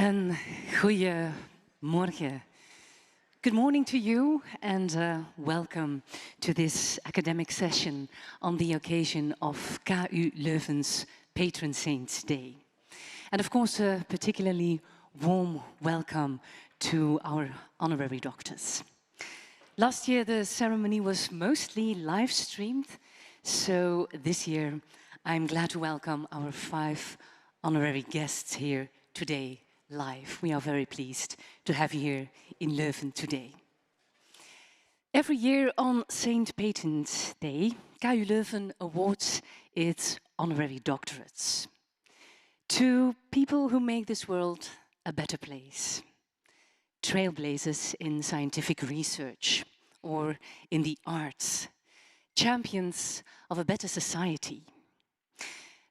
Een goeiemorgen. Good morning to you and welcome to this academic session on the occasion of KU Leuven's Patron Saints Day. And of course, a particularly warm welcome to our honorary doctors. Last year, the ceremony was mostly live streamed, so this year, I'm glad to welcome our 5 honorary guests here today live. We are very pleased to have you here in Leuven today. Every year on St. Patron's Day, KU Leuven awards its honorary doctorates to people who make this world a better place. Trailblazers in scientific research or in the arts, champions of a better society.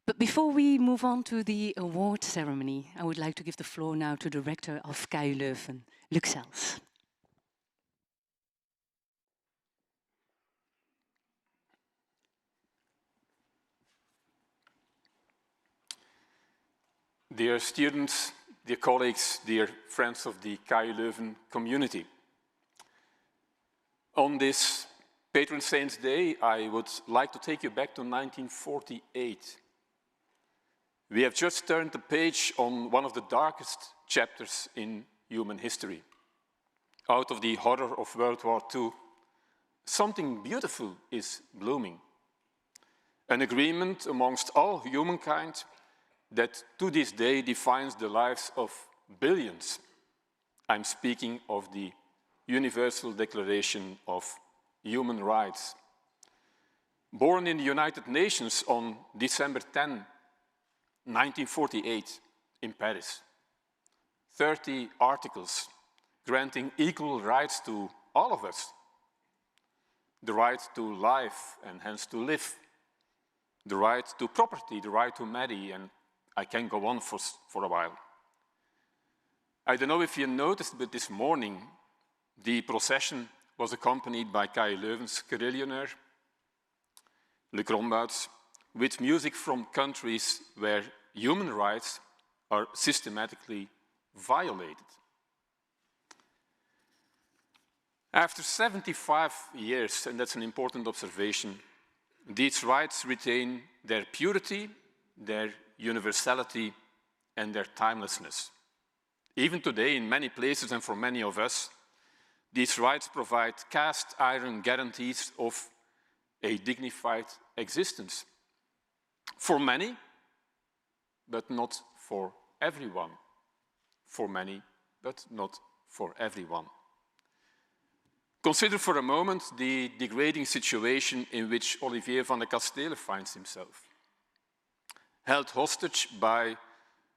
But before we move on to the award ceremony, I would like to give the floor now to the rector of KU Leuven, Luc Sels. Dear students, dear colleagues, dear friends of the KU Leuven community. On this Patron Saints Day, I would like to take you back to 1948. We have just turned the page on one of the darkest chapters in human history. Out of the horror of World War II, something beautiful is blooming. An agreement amongst all humankind that to this day defines the lives of billions. I'm speaking of the Universal Declaration of Human Rights. Born in the United Nations on December 10, 1948 in Paris. 30 articles granting equal rights to all of us. The right to life and hence to live. The right to property, the right to marry, and I can go on for a while. I don't know if you noticed, but this morning the procession was accompanied by KU Leuven's carillonneur, Le Crombouts, with music from countries where human rights are systematically violated. After 75 years, and that's an important observation, these rights retain their purity, their universality, and their timelessness. Even today, in many places and for many of us, these rights provide cast iron guarantees of a dignified existence. For many, but not for everyone. For many, but not for everyone. Consider for a moment the degrading situation in which Olivier van de Kastelen finds himself. Held hostage by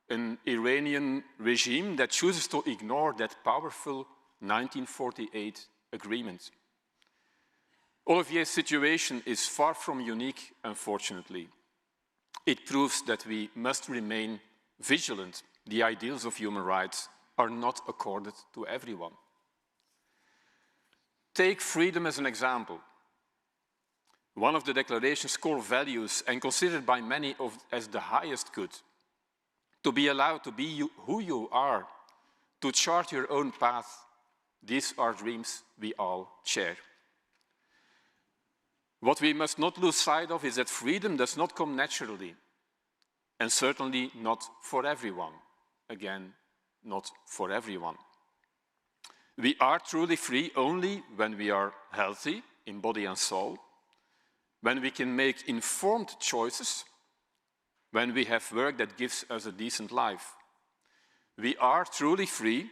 an Iranian regime that chooses to ignore that powerful 1948 agreement. Olivier's situation is far from unique, unfortunately. It proves that we must remain vigilant. The ideals of human rights are not accorded to everyone. Take freedom as an example. One of the Declaration's core values and considered by many as the highest good. To be allowed to be who you are, to chart your own path, these are dreams we all share. What we must not lose sight of is that freedom does not come naturally, and certainly not for everyone. Again, not for everyone. We are truly free only when we are healthy in body and soul, when we can make informed choices, when we have work that gives us a decent life. We are truly free,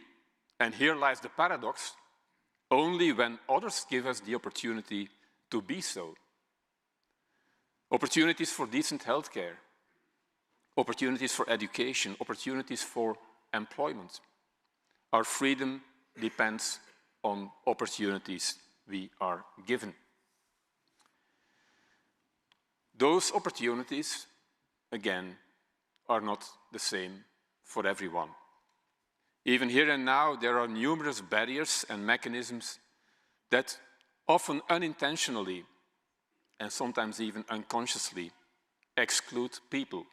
and here lies the paradox, only when others give us the opportunity to be so. Opportunities for decent healthcare, opportunities for education, opportunities for employment. Our freedom depends on opportunities we are given. Those opportunities, again, are not the same for everyone. Even here and now, there are numerous barriers and mechanisms that often unintentionally and sometimes even unconsciously exclude people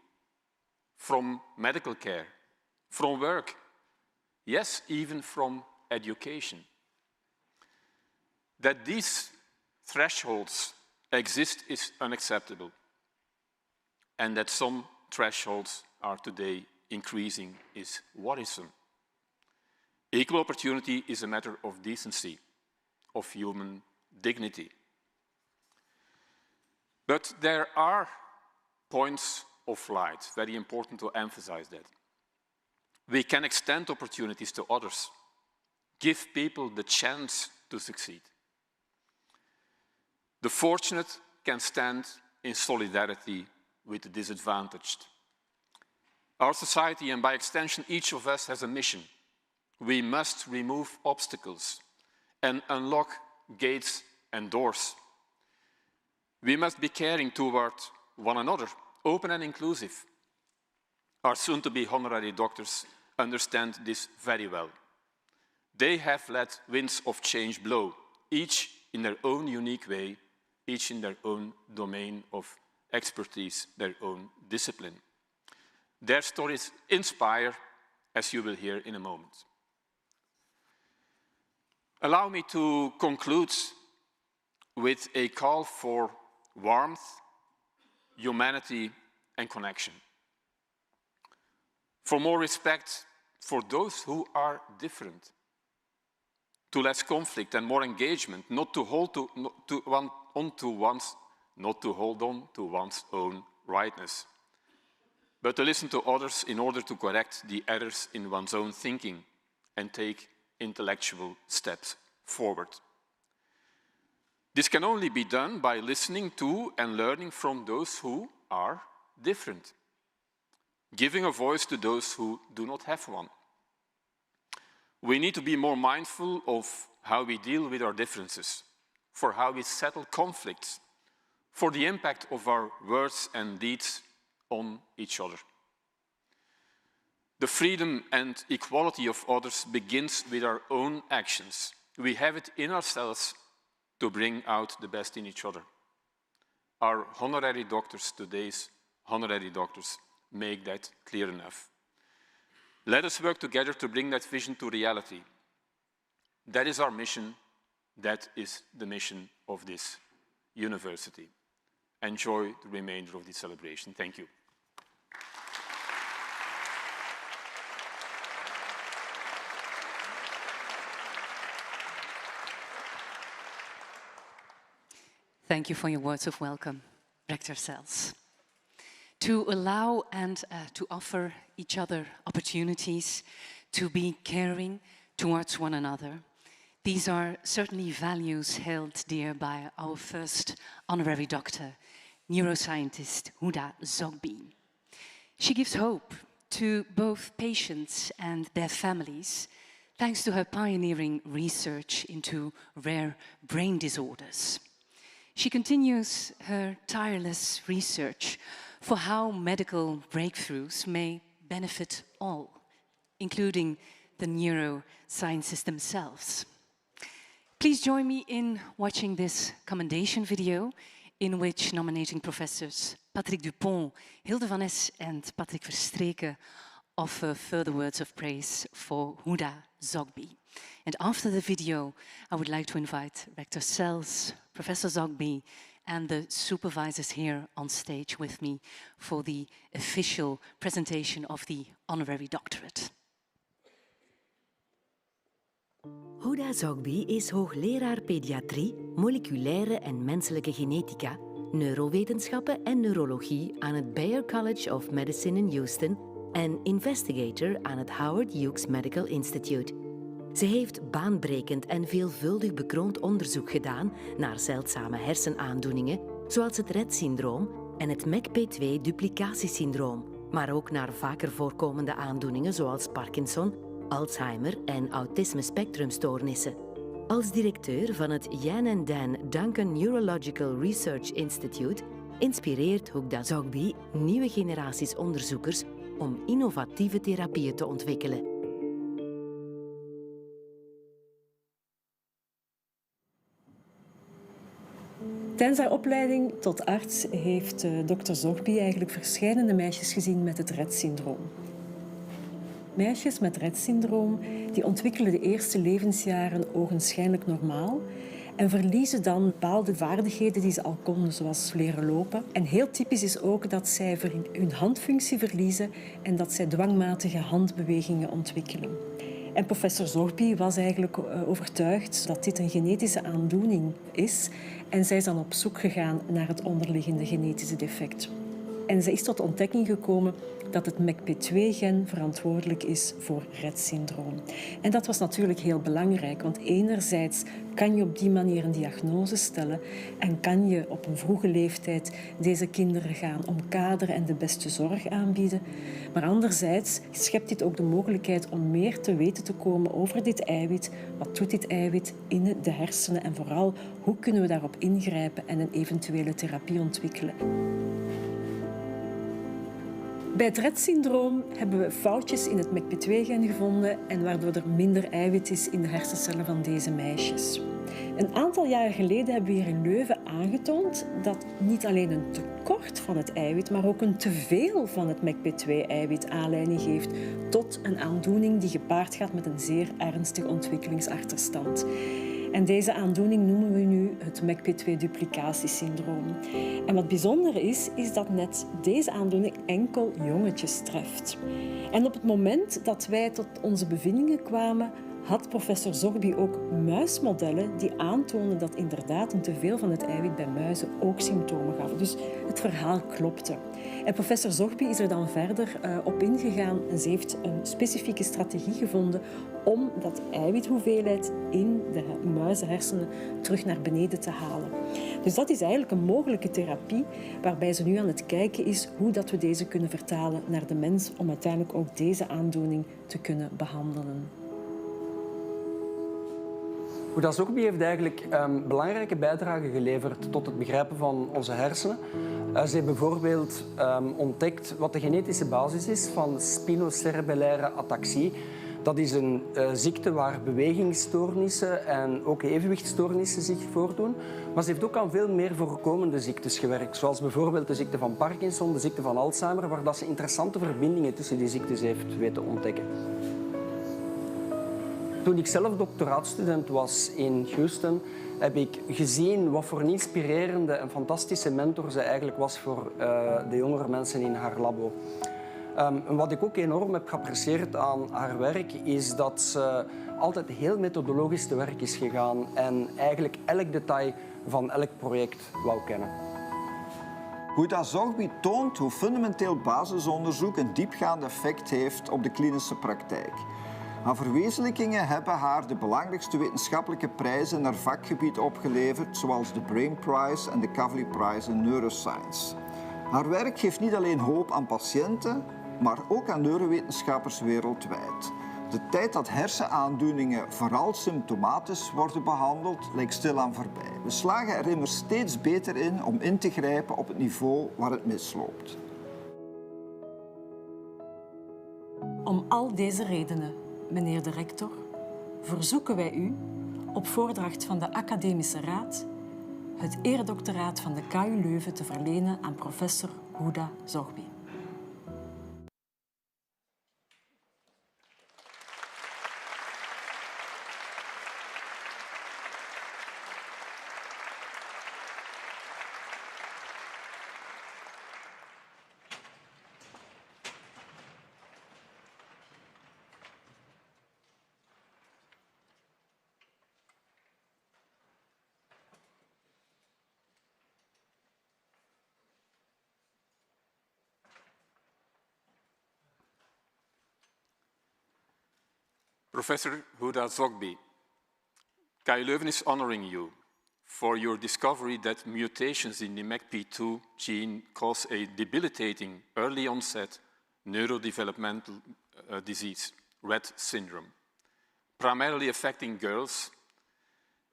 from medical care, from work, Yes, even from education. That these thresholds exist is unacceptable, and that some thresholds are today increasing is worrisome. Equal opportunity is a matter of decency, of human dignity. But there are points of light, very important to emphasize that. We can extend opportunities to others, give people the chance to succeed. The fortunate can stand in solidarity with the disadvantaged. Our society, and by extension each of us, has a mission. We must remove obstacles and unlock gates and doors. We must be caring toward one another, open and inclusive. Our soon-to-be honorary doctors understand this very well. They have let winds of change blow, each in their own unique way, each in their own domain of expertise, their own discipline. Their stories inspire, as you will hear in a moment. Allow me to conclude with a call for warmth, humanity, and connection. For more respect for those who are different, to less conflict and more engagement, not to hold on to one's own rightness, but to listen to others in order to correct the errors in one's own thinking and take intellectual steps forward. This can only be done by listening to and learning from those who are different, giving a voice to those who do not have one. We need to be more mindful of how we deal with our differences, for how we settle conflicts, for the impact of our words and deeds on each other. The freedom and equality of others begins with our own actions. We have it in ourselves to bring out the best in each other. Our honorary doctors, today's honorary doctors, make that clear enough. Let us work together to bring that vision to reality. That is our mission. That is the mission of this university. Enjoy the remainder of the celebration. Thank you. Thank you for your words of welcome, Rector Sels. To allow and to offer each other opportunities to be caring towards one another. These are certainly values held dear by our first honorary doctor, neuroscientist Huda Zogby. She gives hope to both patients and their families, thanks to her pioneering research into rare brain disorders. She continues her tireless research for how medical breakthroughs may benefit all, including the neurosciences themselves. Please join me in watching this commendation video in which nominating professors Patrick Dupont, Hilde van Es and Patrick Verstreken offer further words of praise for Huda Zogby. And after the video, I would like to invite Rector Sels, Professor Zogby, and the supervisors here on stage with me for the official presentation of the honorary doctorate. Huda Zogby is hoogleraar pediatrie, moleculaire en menselijke genetica, neurowetenschappen en neurologie aan het Bayer College of Medicine in Houston en investigator aan het Howard Hughes Medical Institute. Ze heeft baanbrekend en veelvuldig bekroond onderzoek gedaan naar zeldzame hersenaandoeningen, zoals het Rett-syndroom en het MECP2-duplicatiesyndroom, maar ook naar vaker voorkomende aandoeningen zoals Parkinson, Alzheimer en autisme-spectrumstoornissen. Als directeur van het Jan en Dan Duncan Neurological Research Institute inspireert Huda Zogby nieuwe generaties onderzoekers om innovatieve therapieën te ontwikkelen. Tijdens haar opleiding tot arts heeft dokter Zogby eigenlijk verscheidene meisjes gezien met het Rett-syndroom. Meisjes met Rett-syndroom die ontwikkelen de eerste levensjaren ogenschijnlijk normaal en verliezen dan bepaalde vaardigheden die ze al konden, zoals leren lopen. En heel typisch is ook dat zij hun handfunctie verliezen en dat zij dwangmatige handbewegingen ontwikkelen. En professor Zorbi was eigenlijk overtuigd dat dit een genetische aandoening is en zij is dan op zoek gegaan naar het onderliggende genetische defect. En ze is tot de ontdekking gekomen dat het MECP2-gen verantwoordelijk is voor Rett-syndroom. En dat was natuurlijk heel belangrijk, want enerzijds kan je op die manier een diagnose stellen en kan je op een vroege leeftijd deze kinderen gaan omkaderen en de beste zorg aanbieden. Maar anderzijds schept dit ook de mogelijkheid om meer te weten te komen over dit eiwit. Wat doet dit eiwit in de hersenen en vooral hoe kunnen we daarop ingrijpen en een eventuele therapie ontwikkelen. Bij het Rett-syndroom hebben we foutjes in het MECP2-gen gevonden en waardoor er minder eiwit is in de hersencellen van deze meisjes. Een aantal jaren geleden hebben we hier in Leuven aangetoond dat niet alleen een tekort van het eiwit, maar ook een teveel van het MECP2-eiwit aanleiding geeft tot een aandoening die gepaard gaat met een zeer ernstige ontwikkelingsachterstand. En deze aandoening noemen we nu het MECP2-duplicatiesyndroom. En wat bijzonder is dat net deze aandoening enkel jongetjes treft. En op het moment dat wij tot onze bevindingen kwamen, had professor Zorbi ook muismodellen die aantonen dat inderdaad een teveel van het eiwit bij muizen ook symptomen gaf. Dus het verhaal klopte. En professor Zorbi is er dan verder op ingegaan en ze heeft een specifieke strategie gevonden om dat eiwithoeveelheid in de muizenhersenen terug naar beneden te halen. Dus dat is eigenlijk een mogelijke therapie waarbij ze nu aan het kijken is hoe dat we deze kunnen vertalen naar de mens om uiteindelijk ook deze aandoening te kunnen behandelen. Zorbi heeft eigenlijk belangrijke bijdrage geleverd tot het begrijpen van onze hersenen. Ze heeft bijvoorbeeld ontdekt wat de genetische basis is van spinocerebellaire ataxie. Dat is een ziekte waar bewegingsstoornissen en ook evenwichtstoornissen zich voordoen. Maar ze heeft ook aan veel meer voorkomende ziektes gewerkt, zoals bijvoorbeeld de ziekte van Parkinson, de ziekte van Alzheimer, waar dat ze interessante verbindingen tussen die ziektes heeft weten ontdekken. Toen ik zelf doctoraatstudent was in Houston, heb ik gezien wat voor een inspirerende en fantastische mentor zij eigenlijk was voor de jongere mensen in haar labo. En wat ik ook enorm heb geapprecieerd aan haar werk, is dat ze altijd heel methodologisch te werk is gegaan en eigenlijk elk detail van elk project wou kennen. Zorbi toont hoe fundamenteel basisonderzoek een diepgaand effect heeft op de klinische praktijk. Haar verwezenlijkingen hebben haar de belangrijkste wetenschappelijke prijzen in haar vakgebied opgeleverd, zoals de Brain Prize en de Kavli Prize in Neuroscience. Haar werk geeft niet alleen hoop aan patiënten, maar ook aan neurowetenschappers wereldwijd. De tijd dat hersenaandoeningen vooral symptomatisch worden behandeld, lijkt stilaan voorbij. We slagen er immers steeds beter in om in te grijpen op het niveau waar het misloopt. Om al deze redenen, meneer de rector, verzoeken wij u, op voordracht van de Academische Raad, het eredoctoraat van de KU Leuven te verlenen aan professor Zorbi. Professor Zorbi, KU Leuven is honoring you for your discovery that mutations in the MECP2 gene cause a debilitating early onset neurodevelopmental disease, Rett syndrome, primarily affecting girls,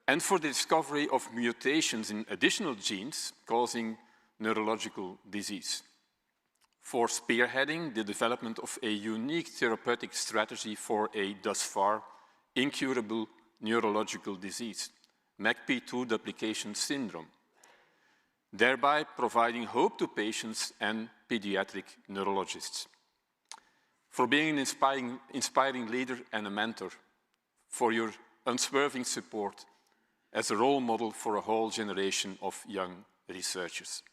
and for the discovery of mutations in additional genes causing neurological disease. For spearheading the development of a unique therapeutic strategy for a thus far incurable neurological disease, MECP2 duplication syndrome, thereby providing hope to patients and pediatric neurologists. for being an inspiring leader and a mentor, for your unswerving support as a role model for a whole generation of young researchers.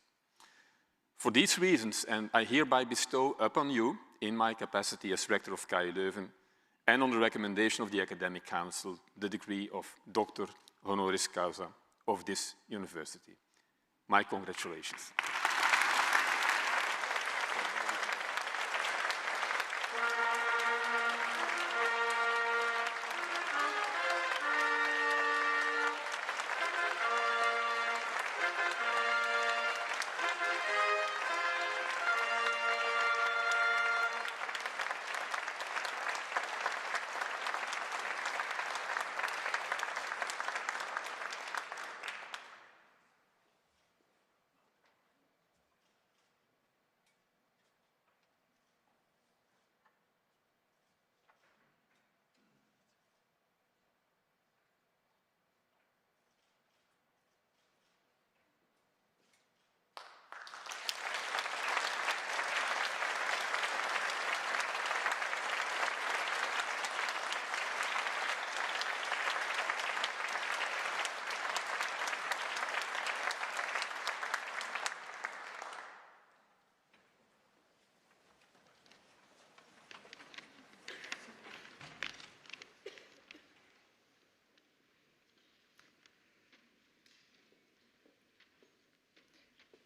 For these reasons, and I hereby bestow upon you, in my capacity as rector of KU Leuven, and on the recommendation of the Academic Council, the degree of Doctor Honoris Causa of this university. My congratulations.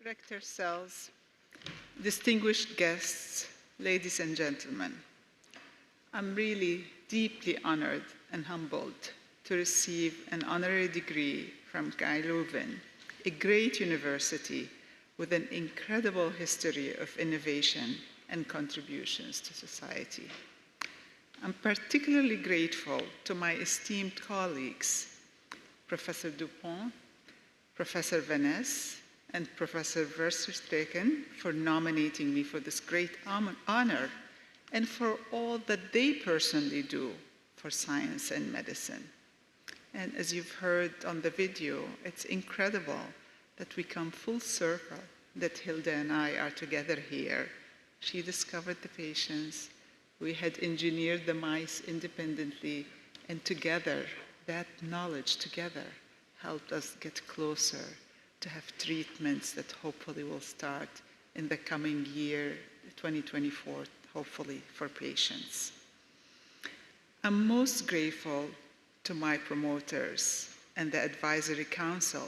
Rector Sells, distinguished guests, ladies and gentlemen, I'm really deeply honored and humbled to receive an honorary degree from KU Leuven, a great university with an incredible history of innovation and contributions to society. I'm particularly grateful to my esteemed colleagues, Professor Dupont, Professor Vaness, and Professor Verstersteken for nominating me for this great honor and for all that they personally do for science and medicine. And as you've heard on the video, it's incredible that we come full circle, that Hilda and I are together here. She discovered the patients, we had engineered the mice independently, and together, that knowledge together helped us get closer to have treatments that hopefully will start in the coming year, 2024, hopefully for patients. I'm most grateful to my promoters and the Advisory Council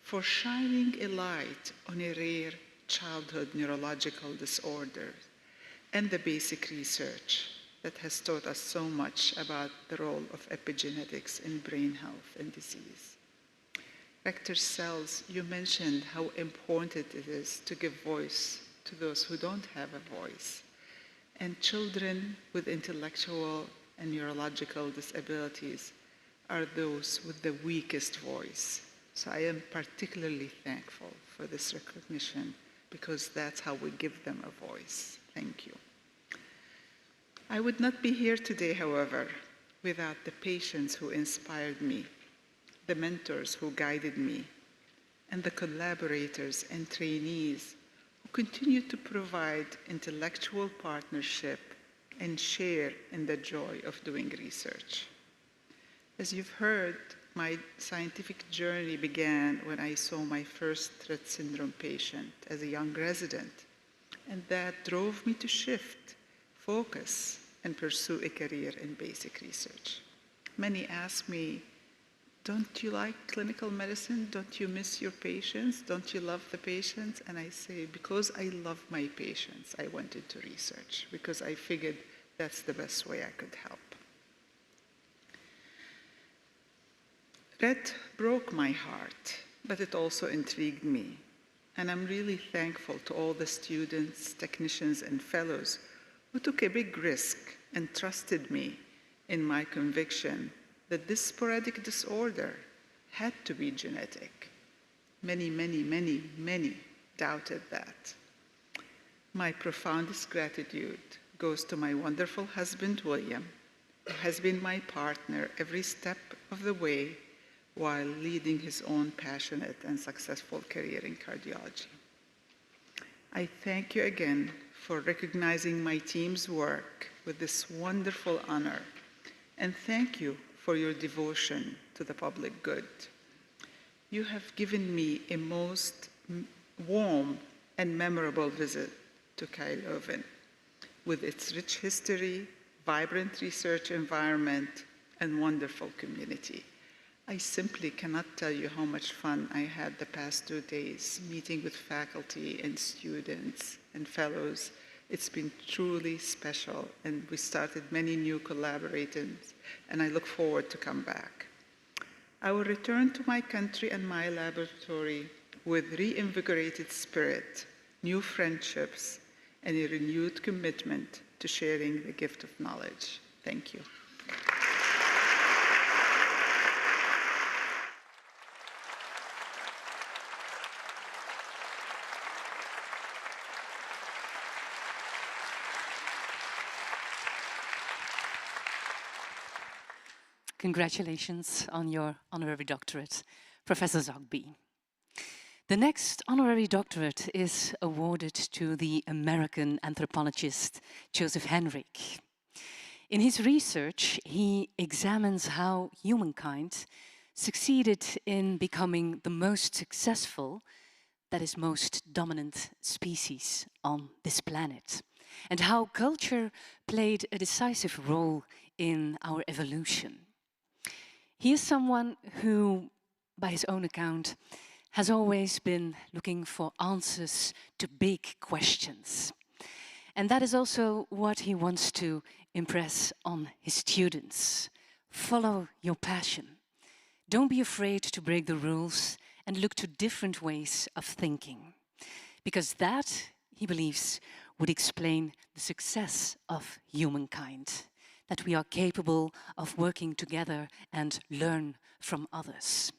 for shining a light on a rare childhood neurological disorder and the basic research that has taught us so much about the role of epigenetics in brain health and disease. Rector Sells, you mentioned how important it is to give voice to those who don't have a voice. And children with intellectual and neurological disabilities are those with the weakest voice. So I am particularly thankful for this recognition because that's how we give them a voice. Thank you. I would not be here today, however, without the patients who inspired me, the mentors who guided me, and the collaborators and trainees who continue to provide intellectual partnership and share in the joy of doing research. As you've heard, my scientific journey began when I saw my first Rett syndrome patient as a young resident, and that drove me to shift, focus, and pursue a career in basic research. Many ask me, don't you like clinical medicine? Don't you miss your patients? Don't you love the patients? And I say, because I love my patients, I went into research, because I figured that's the best way I could help. Rett broke my heart, but it also intrigued me. And I'm really thankful to all the students, technicians, and fellows who took a big risk and trusted me in my conviction that this sporadic disorder had to be genetic. Many, many, many, many doubted that. My profoundest gratitude goes to my wonderful husband, William, who has been my partner every step of the way while leading his own passionate and successful career in cardiology. I thank you again for recognizing my team's work with this wonderful honor. And thank you for your devotion to the public good. You have given me a most warm and memorable visit to KU Leuven, with its rich history, vibrant research environment, and wonderful community. I simply cannot tell you how much fun I had the past 2 days meeting with faculty and students and fellows. It's been truly special, and we started many new collaborations, and I look forward to come back. I will return to my country and my laboratory with reinvigorated spirit, new friendships, and a renewed commitment to sharing the gift of knowledge. Thank you. Congratulations on your honorary doctorate, Professor Zogby. The next honorary doctorate is awarded to the American anthropologist Joseph Henrich. In his research, he examines how humankind succeeded in becoming the most successful, that is, most dominant species on this planet, and how culture played a decisive role in our evolution. He is someone who, by his own account, has always been looking for answers to big questions. And that is also what he wants to impress on his students. Follow your passion. Don't be afraid to break the rules and look to different ways of thinking. Because that, he believes, would explain the success of humankind. That we are capable of working together and learn from others.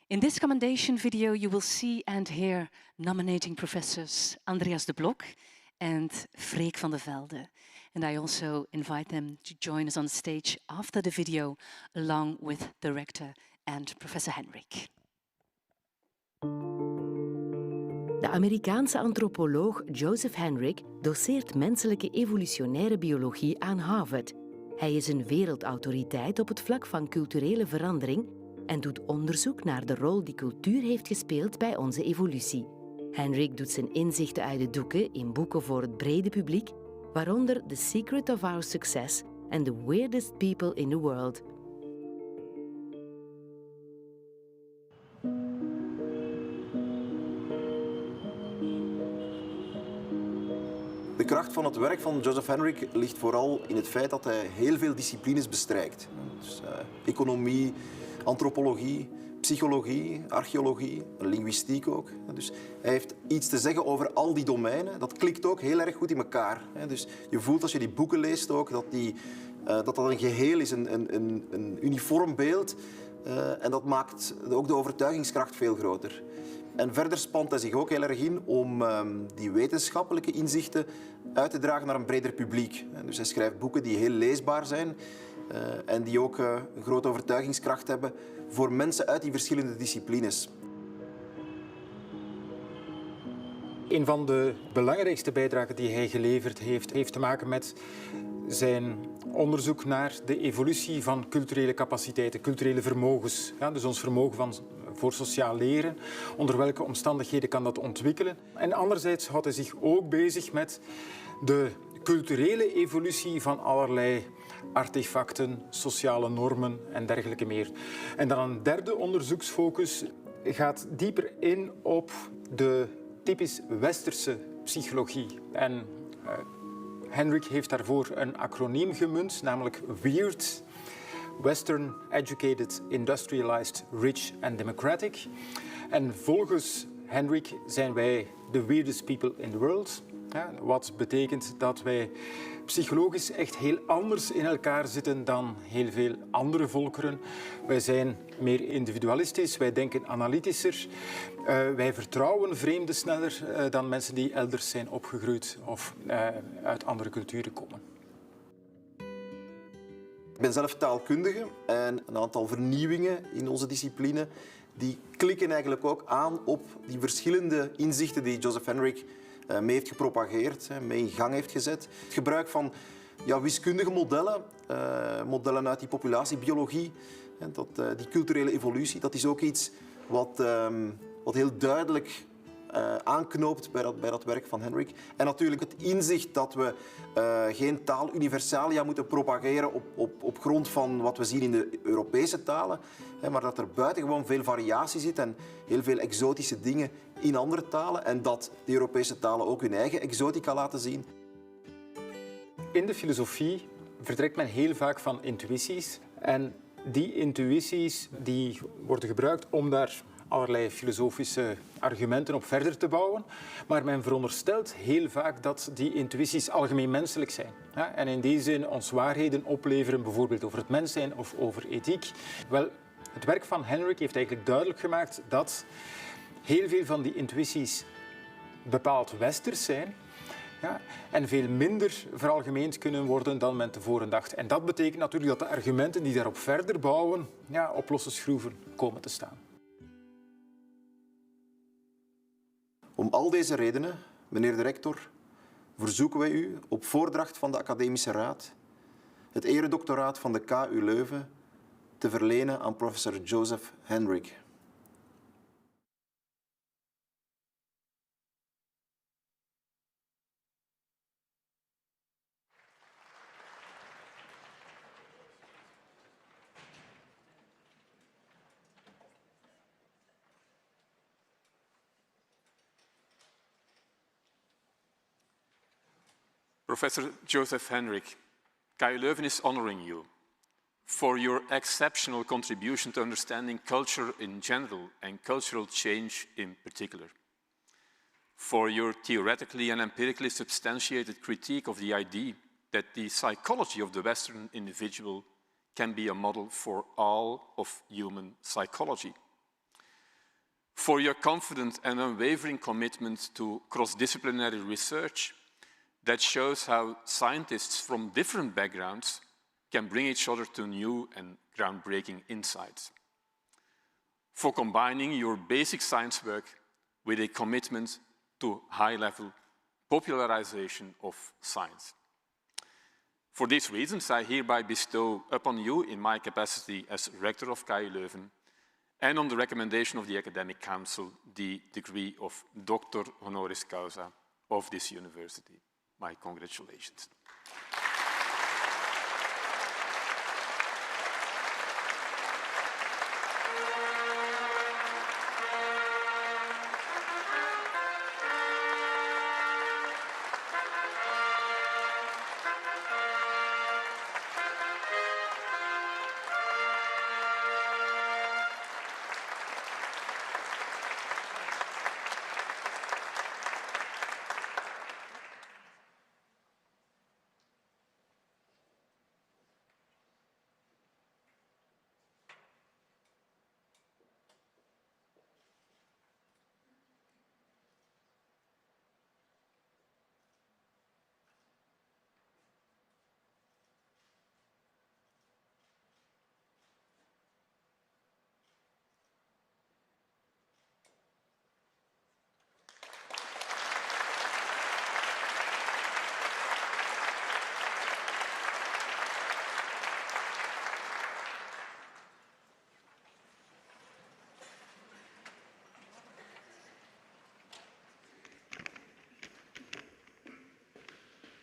In this commendation video, you will see and hear nominating professors Andreas de Blok and Freek van der Velde. And I also invite them to join us on stage after the video, along with the rector and Professor Henrich. De Amerikaanse antropoloog Joseph Henrich doseert menselijke evolutionaire biologie aan Harvard. Hij is een wereldautoriteit op het vlak van culturele verandering en doet onderzoek naar de rol die cultuur heeft gespeeld bij onze evolutie. Henrich doet zijn inzichten uit de doeken in boeken voor het brede publiek, waaronder The Secret of Our Success en The Weirdest People in the World. De kracht van het werk van Joseph Henrich ligt vooral in het feit dat hij heel veel disciplines bestrijkt. Dus, economie, antropologie, psychologie, archeologie, linguïstiek ook. Dus hij heeft iets te zeggen over al die domeinen. Dat klikt ook heel erg goed in elkaar. Dus je voelt als je die boeken leest ook dat een geheel is, een uniform beeld. En dat maakt ook de overtuigingskracht veel groter. En verder spant hij zich ook heel erg in om die wetenschappelijke inzichten uit te dragen naar een breder publiek. Dus hij schrijft boeken die heel leesbaar zijn en die ook een grote overtuigingskracht hebben voor mensen uit die verschillende disciplines. Een van de belangrijkste bijdragen die hij geleverd heeft te maken met zijn onderzoek naar de evolutie van culturele capaciteiten, culturele vermogens. Ja, dus ons vermogen voor sociaal leren, onder welke omstandigheden kan dat ontwikkelen. En anderzijds houdt hij zich ook bezig met de culturele evolutie van allerlei artefacten, sociale normen en dergelijke meer. En dan een derde onderzoeksfocus gaat dieper in op de typisch westerse psychologie. En Henrich heeft daarvoor een acroniem gemunt, namelijk WEIRD. Western, Educated, Industrialized, Rich and Democratic. En volgens Henrich zijn wij the weirdest people in the world. Ja, wat betekent dat wij psychologisch echt heel anders in elkaar zitten dan heel veel andere volkeren. Wij zijn meer individualistisch, wij denken analytischer. Wij vertrouwen vreemden sneller dan mensen die elders zijn opgegroeid of uit andere culturen komen. Ik ben zelf taalkundige en een aantal vernieuwingen in onze discipline die klikken eigenlijk ook aan op die verschillende inzichten die Joseph Henrich mee heeft gepropageerd, mee in gang heeft gezet. Het gebruik van wiskundige modellen, modellen uit die populatiebiologie, die culturele evolutie, dat is ook iets wat heel duidelijk aanknoopt bij dat werk van Henrik. En natuurlijk het inzicht dat we geen taal universalia moeten propageren op grond van wat we zien in de Europese talen, maar dat er buitengewoon veel variatie zit en heel veel exotische dingen in andere talen en dat de Europese talen ook hun eigen exotica laten zien. In de filosofie vertrekt men heel vaak van intuïties en die intuïties die worden gebruikt om daar allerlei filosofische argumenten op verder te bouwen, maar men veronderstelt heel vaak dat die intuïties algemeen menselijk zijn. Ja, en in die zin ons waarheden opleveren, bijvoorbeeld over het mens zijn of over ethiek. Wel, het werk van Henrik heeft eigenlijk duidelijk gemaakt dat heel veel van die intuïties bepaald westers zijn, ja, en veel minder veralgemeend kunnen worden dan men tevoren dacht. En dat betekent natuurlijk dat de argumenten die daarop verder bouwen op losse schroeven komen te staan. Om al deze redenen, meneer de rector, verzoeken wij u op voordracht van de Academische Raad het eredoctoraat van de KU Leuven te verlenen aan professor Joseph Henrik. Professor Joseph Henrik, KU Leuven is honoring you for your exceptional contribution to understanding culture in general and cultural change in particular, for your theoretically and empirically substantiated critique of the idea that the psychology of the Western individual can be a model for all of human psychology, for your confident and unwavering commitment to cross-disciplinary research that shows how scientists from different backgrounds can bring each other to new and groundbreaking insights. For combining your basic science work with a commitment to high-level popularization of science. For these reasons, I hereby bestow upon you, in my capacity as Rector of KU Leuven, and on the recommendation of the Academic Council, the degree of Doctor Honoris Causa of this university. My congratulations.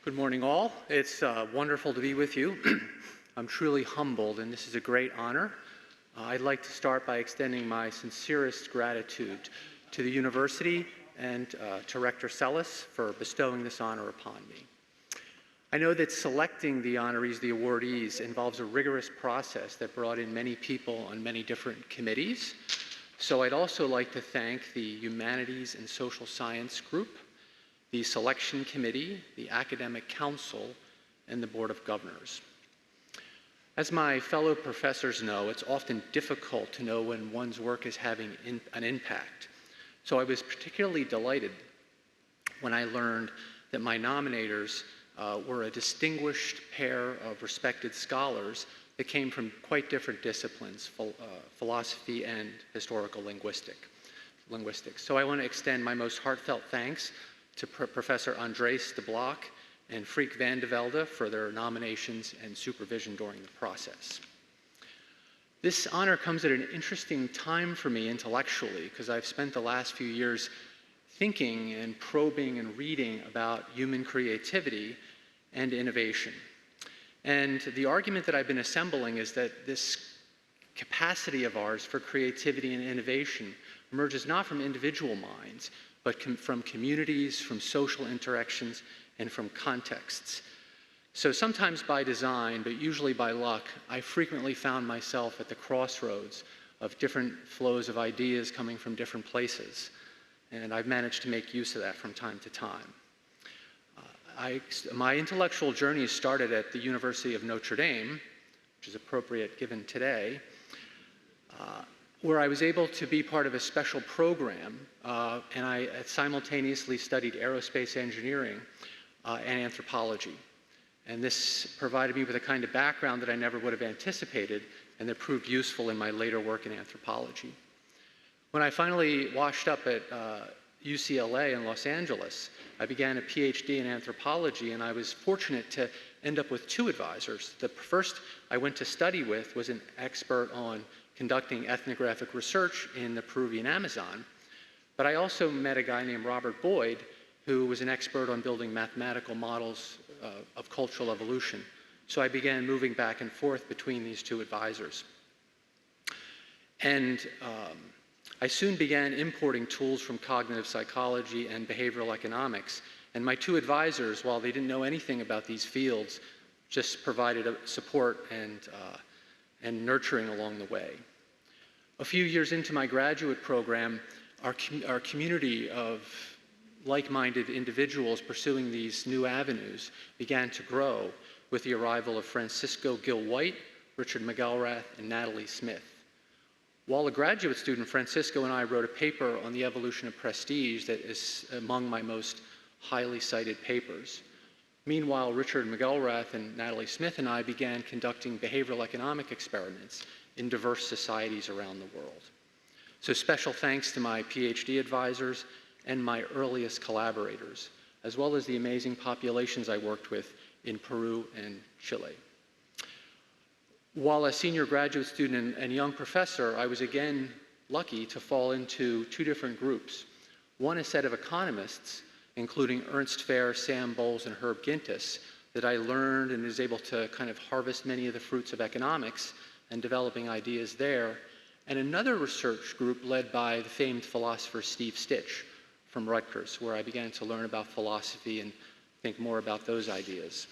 Good morning, all. It's wonderful to be with you. I'm truly humbled, and this is a great honor. I'd like to start by extending my sincerest gratitude to the university and to Rector Sellis for bestowing this honor upon me. I know that selecting the honorees, the awardees, involves a rigorous process that brought in many people on many different committees. So I'd also like to thank the Humanities and Social Science Group, the Selection Committee, the Academic Council, and the Board of Governors. As my fellow professors know, it's often difficult to know when one's work is having an impact. So I was particularly delighted when I learned that my nominators were a distinguished pair of respected scholars that came from quite different disciplines, philosophy and historical linguistics. So I want to extend my most heartfelt thanks to Professor Andres de Block and Freek van de Velde for their nominations and supervision during the process. This honor comes at an interesting time for me intellectually, because I've spent the last few years thinking and probing and reading about human creativity and innovation. And the argument that I've been assembling is that this capacity of ours for creativity and innovation emerges not from individual minds, but from communities, from social interactions, and from contexts. So sometimes by design, but usually by luck, I frequently found myself at the crossroads of different flows of ideas coming from different places. And I've managed to make use of that from time to time. My intellectual journey started at the University of Notre Dame, which is appropriate given today, where I was able to be part of a special program, and I simultaneously studied aerospace engineering and anthropology. And this provided me with a kind of background that I never would have anticipated and that proved useful in my later work in anthropology. When I finally washed up at UCLA in Los Angeles, I began a PhD in anthropology, and I was fortunate to end up with two advisors. The first I went to study with was an expert on conducting ethnographic research in the Peruvian Amazon, but I also met a guy named Robert Boyd, who was an expert on building mathematical models of cultural evolution. So I began moving back and forth between these two advisors. And I soon began importing tools from cognitive psychology and behavioral economics. And my two advisors, while they didn't know anything about these fields, just provided support and nurturing along the way. A few years into my graduate program, our community of like-minded individuals pursuing these new avenues began to grow with the arrival of Francisco Gil White, Richard McElrath, and Natalie Smith. While a graduate student, Francisco and I wrote a paper on the evolution of prestige that is among my most highly cited papers. Meanwhile, Richard McElrath and Natalie Smith and I began conducting behavioral economic experiments in diverse societies around the world. So special thanks to my PhD advisors and my earliest collaborators, as well as the amazing populations I worked with in Peru and Chile. While a senior graduate student and young professor, I was again lucky to fall into two different groups. One, a set of economists, including Ernst Fair, Sam Bowles, and Herb Gintis, that I learned and was able to kind of harvest many of the fruits of economics and developing ideas there. And another research group led by the famed philosopher Steve Stitch from Rutgers, where I began to learn about philosophy and think more about those ideas,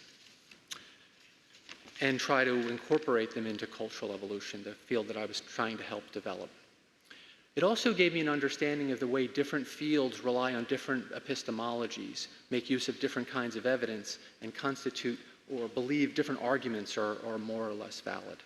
and try to incorporate them into cultural evolution, the field that I was trying to help develop. It also gave me an understanding of the way different fields rely on different epistemologies, make use of different kinds of evidence, and constitute or believe different arguments are more or less valid.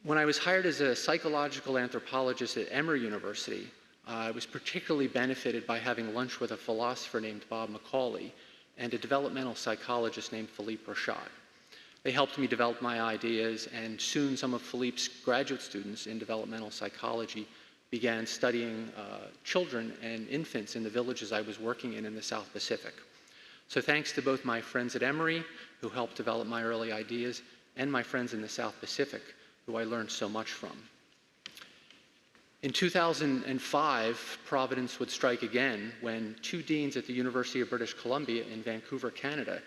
When I was hired as a psychological anthropologist at Emory University, I was particularly benefited by having lunch with a philosopher named Bob Macaulay and a developmental psychologist named Philippe Rochat. They helped me develop my ideas, and soon some of Philippe's graduate students in developmental psychology began studying children and infants in the villages I was working in the South Pacific. So thanks to both my friends at Emory, who helped develop my early ideas, and my friends in the South Pacific, who I learned so much from. In 2005, Providence would strike again when two deans at the University of British Columbia in Vancouver, Canada,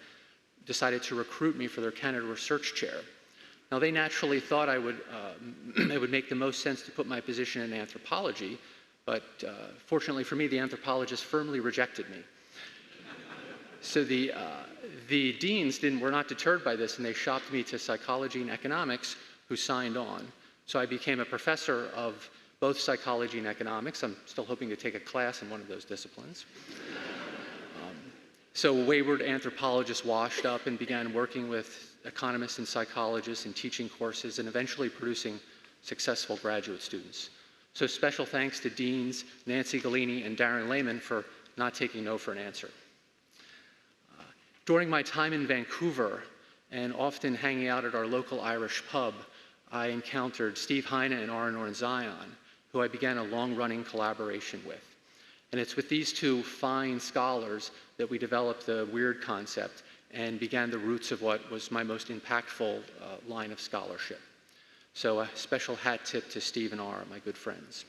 decided to recruit me for their Canada Research Chair. Now, they naturally thought it would make the most sense to put my position in anthropology, but fortunately for me, the anthropologists firmly rejected me. So the deans were not deterred by this, and they shopped me to psychology and economics, who signed on. So I became a professor of both psychology and economics. I'm still hoping to take a class in one of those disciplines. So wayward anthropologists washed up and began working with economists and psychologists and teaching courses and eventually producing successful graduate students. So special thanks to Deans Nancy Galini and Darren Lehman for not taking no for an answer. During my time in Vancouver and often hanging out at our local Irish pub, I encountered Steve Heine and Aranor Zion, who I began a long-running collaboration with. And it's with these two fine scholars that we developed the weird concept and began the roots of what was my most impactful line of scholarship. So a special hat tip to Steve and R, my good friends.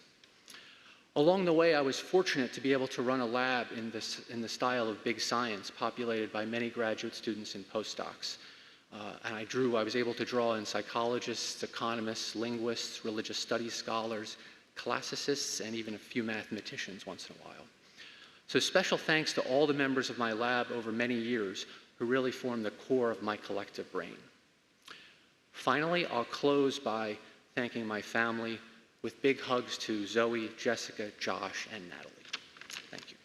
Along the way, I was fortunate to be able to run a lab in the style of big science, populated by many graduate students and postdocs. And I was able to draw in psychologists, economists, linguists, religious studies scholars, classicists, and even a few mathematicians once in a while. So special thanks to all the members of my lab over many years who really formed the core of my collective brain. Finally, I'll close by thanking my family with big hugs to Zoe, Jessica, Josh, and Natalie. Thank you.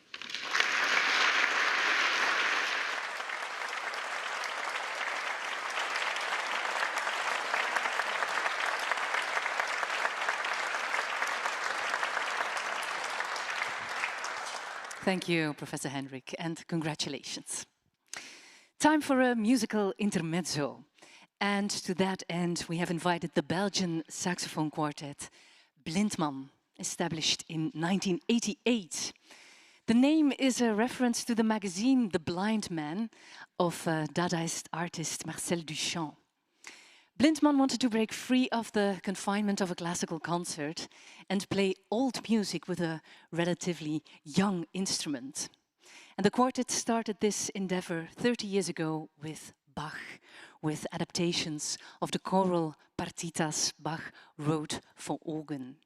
Thank you, Professor Hendrik, and congratulations. Time for a musical intermezzo. And to that end, we have invited the Belgian saxophone quartet, Blindman, established in 1988. The name is a reference to the magazine The Blind Man of Dadaist artist Marcel Duchamp. Blindman wanted to break free of the confinement of a classical concert and play old music with a relatively young instrument. And the quartet started this endeavor 30 years ago with Bach, with adaptations of the choral partitas Bach wrote for organ.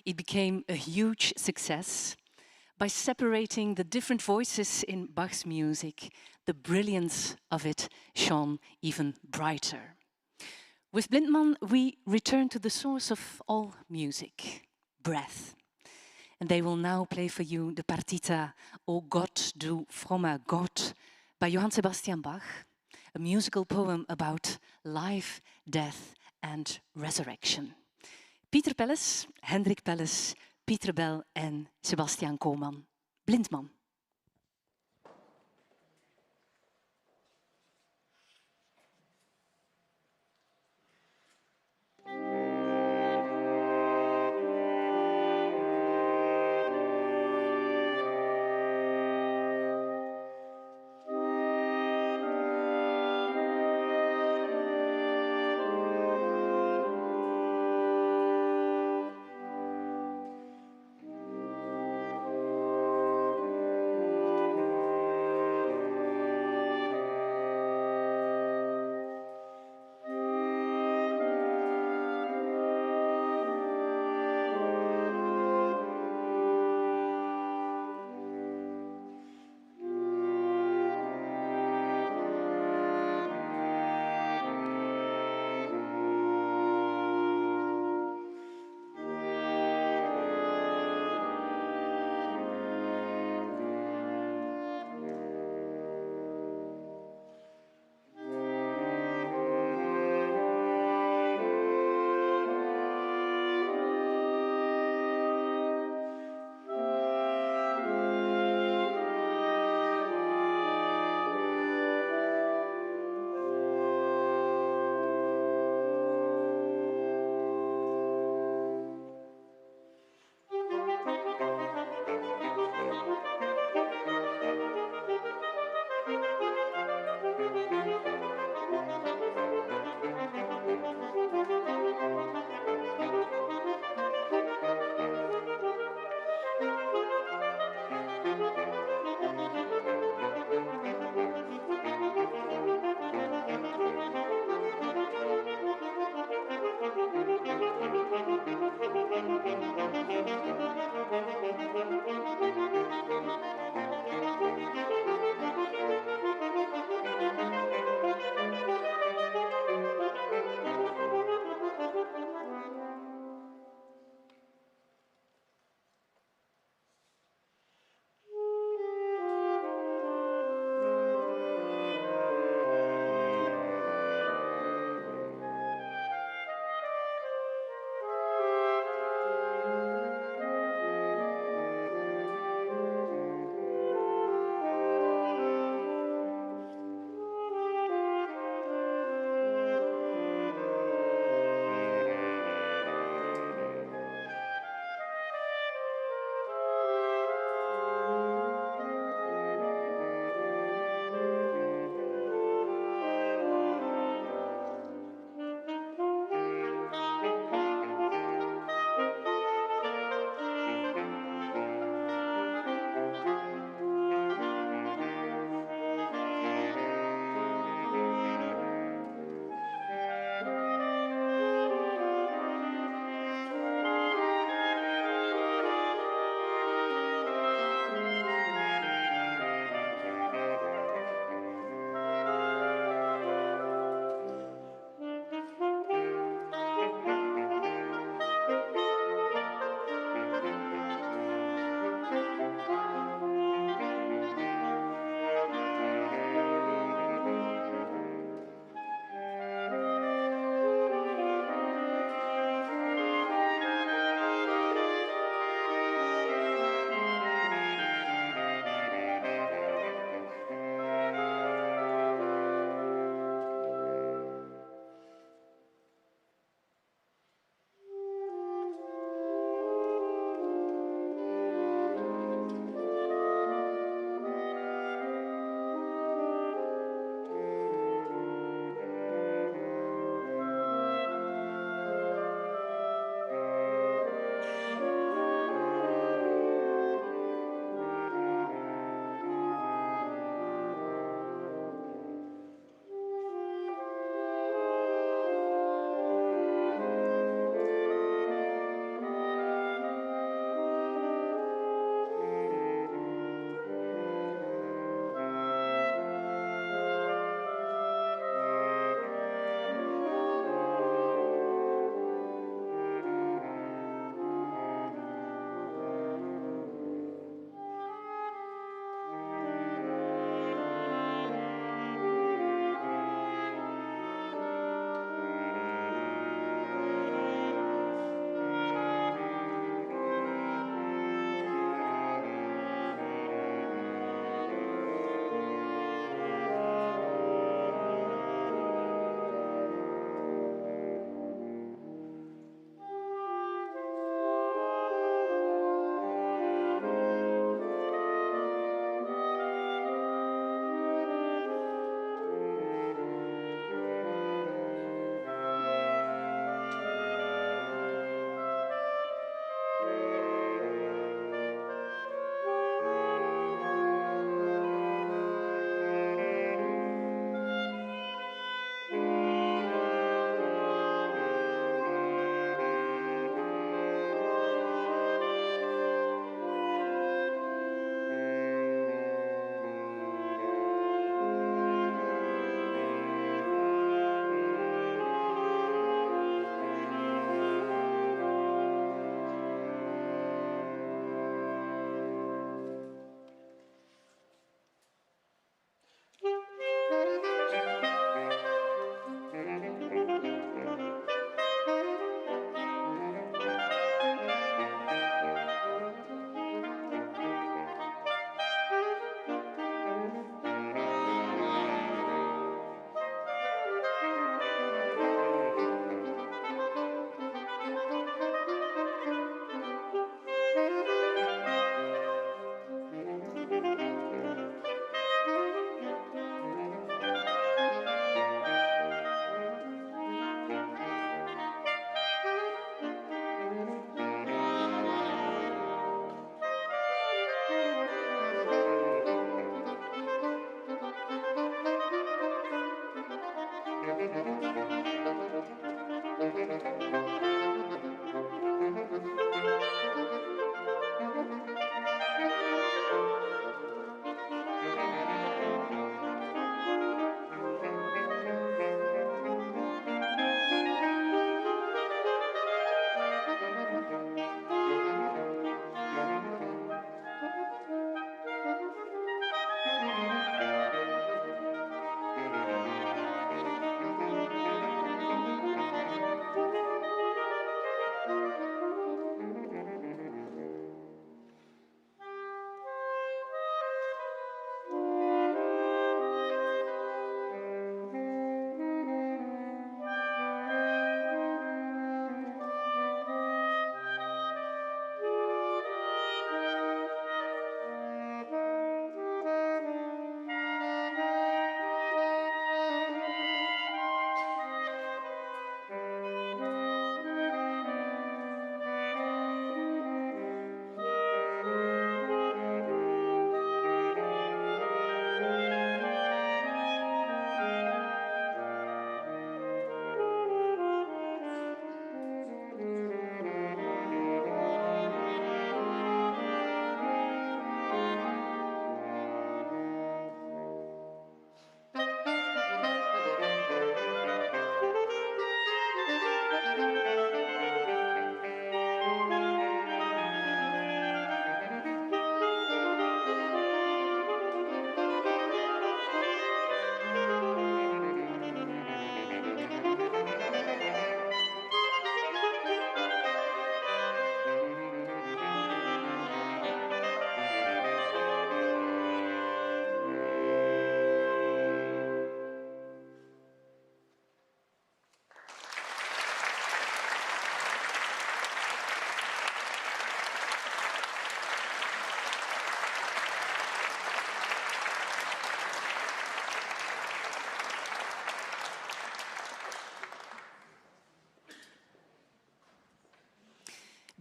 It became a huge success. By separating the different voices in Bach's music, the brilliance of it shone even brighter. With Blindman, we return to the source of all music, breath. And they will now play for you the partita O Gott, du frommer Gott by Johann Sebastian Bach, a musical poem about life, death and resurrection. Pieter Pelles, Hendrik Pelles, Pieter Bel en Sebastian Koolman. Blindman.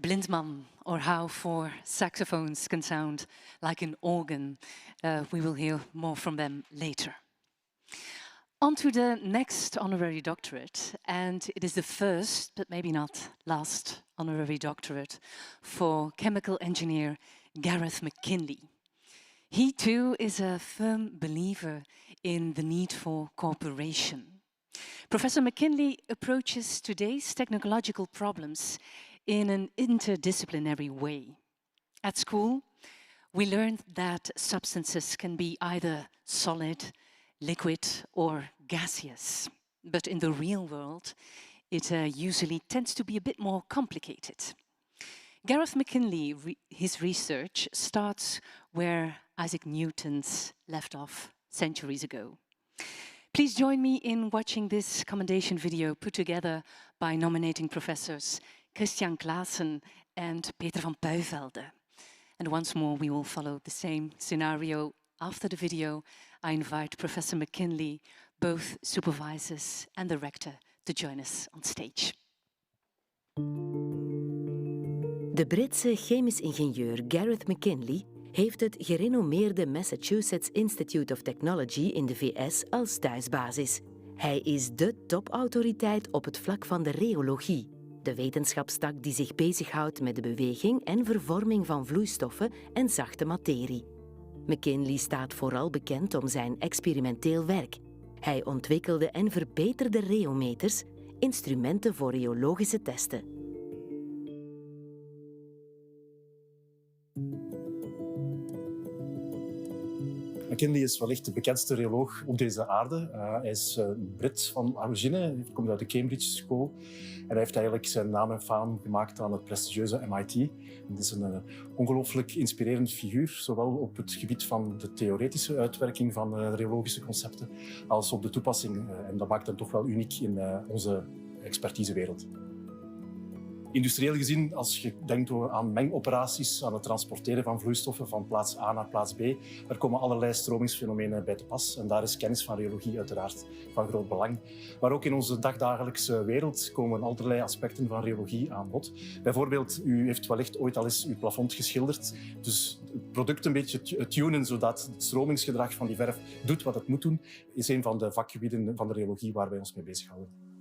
blindman, or how 4 saxophones can sound like an organ. We will hear more from them later. On to the next honorary doctorate, and it is the first, but maybe not last, honorary doctorate for chemical engineer Gareth McKinley. He too is a firm believer in the need for cooperation. Professor McKinley approaches today's technological problems in an interdisciplinary way. At school, we learned that substances can be either solid, liquid or gaseous. But in the real world, it usually tends to be a bit more complicated. Gareth McKinley, his research starts where Isaac Newton's left off centuries ago. Please join me in watching this commendation video put together by nominating professors Christian Klaassen and Peter van Puivelde. And once more, we will follow the same scenario. After the video, I invite Professor McKinley, both supervisors and the rector, to join us on stage. De Britse chemisch ingenieur Gareth McKinley heeft het gerenommeerde Massachusetts Institute of Technology in de VS als thuisbasis. Hij is dé topautoriteit op het vlak van de rheologie, de wetenschapstak die zich bezighoudt met de beweging en vervorming van vloeistoffen en zachte materie. McKinley staat vooral bekend om zijn experimenteel werk. Hij ontwikkelde en verbeterde rheometers, instrumenten voor rheologische testen. McKinley is wellicht de bekendste rheoloog op deze aarde. Hij is een Brit van origine, hij komt uit de Cambridge School. En hij heeft eigenlijk zijn naam en faam gemaakt aan het prestigieuze MIT. Het is een ongelooflijk inspirerend figuur, zowel op het gebied van de theoretische uitwerking van rheologische concepten, als op de toepassing. En dat maakt hem toch wel uniek in onze expertisewereld. Industrieel gezien, als je denkt aan mengoperaties, aan het transporteren van vloeistoffen van plaats A naar plaats B, er komen allerlei stromingsfenomenen bij te pas. En daar is kennis van rheologie uiteraard van groot belang. Maar ook in onze dagdagelijkse wereld komen allerlei aspecten van rheologie aan bod. Bijvoorbeeld, u heeft wellicht ooit al eens uw plafond geschilderd. Dus het product een beetje tunen, zodat het stromingsgedrag van die verf doet wat het moet doen, is een van de vakgebieden van de rheologie waar wij ons mee bezighouden.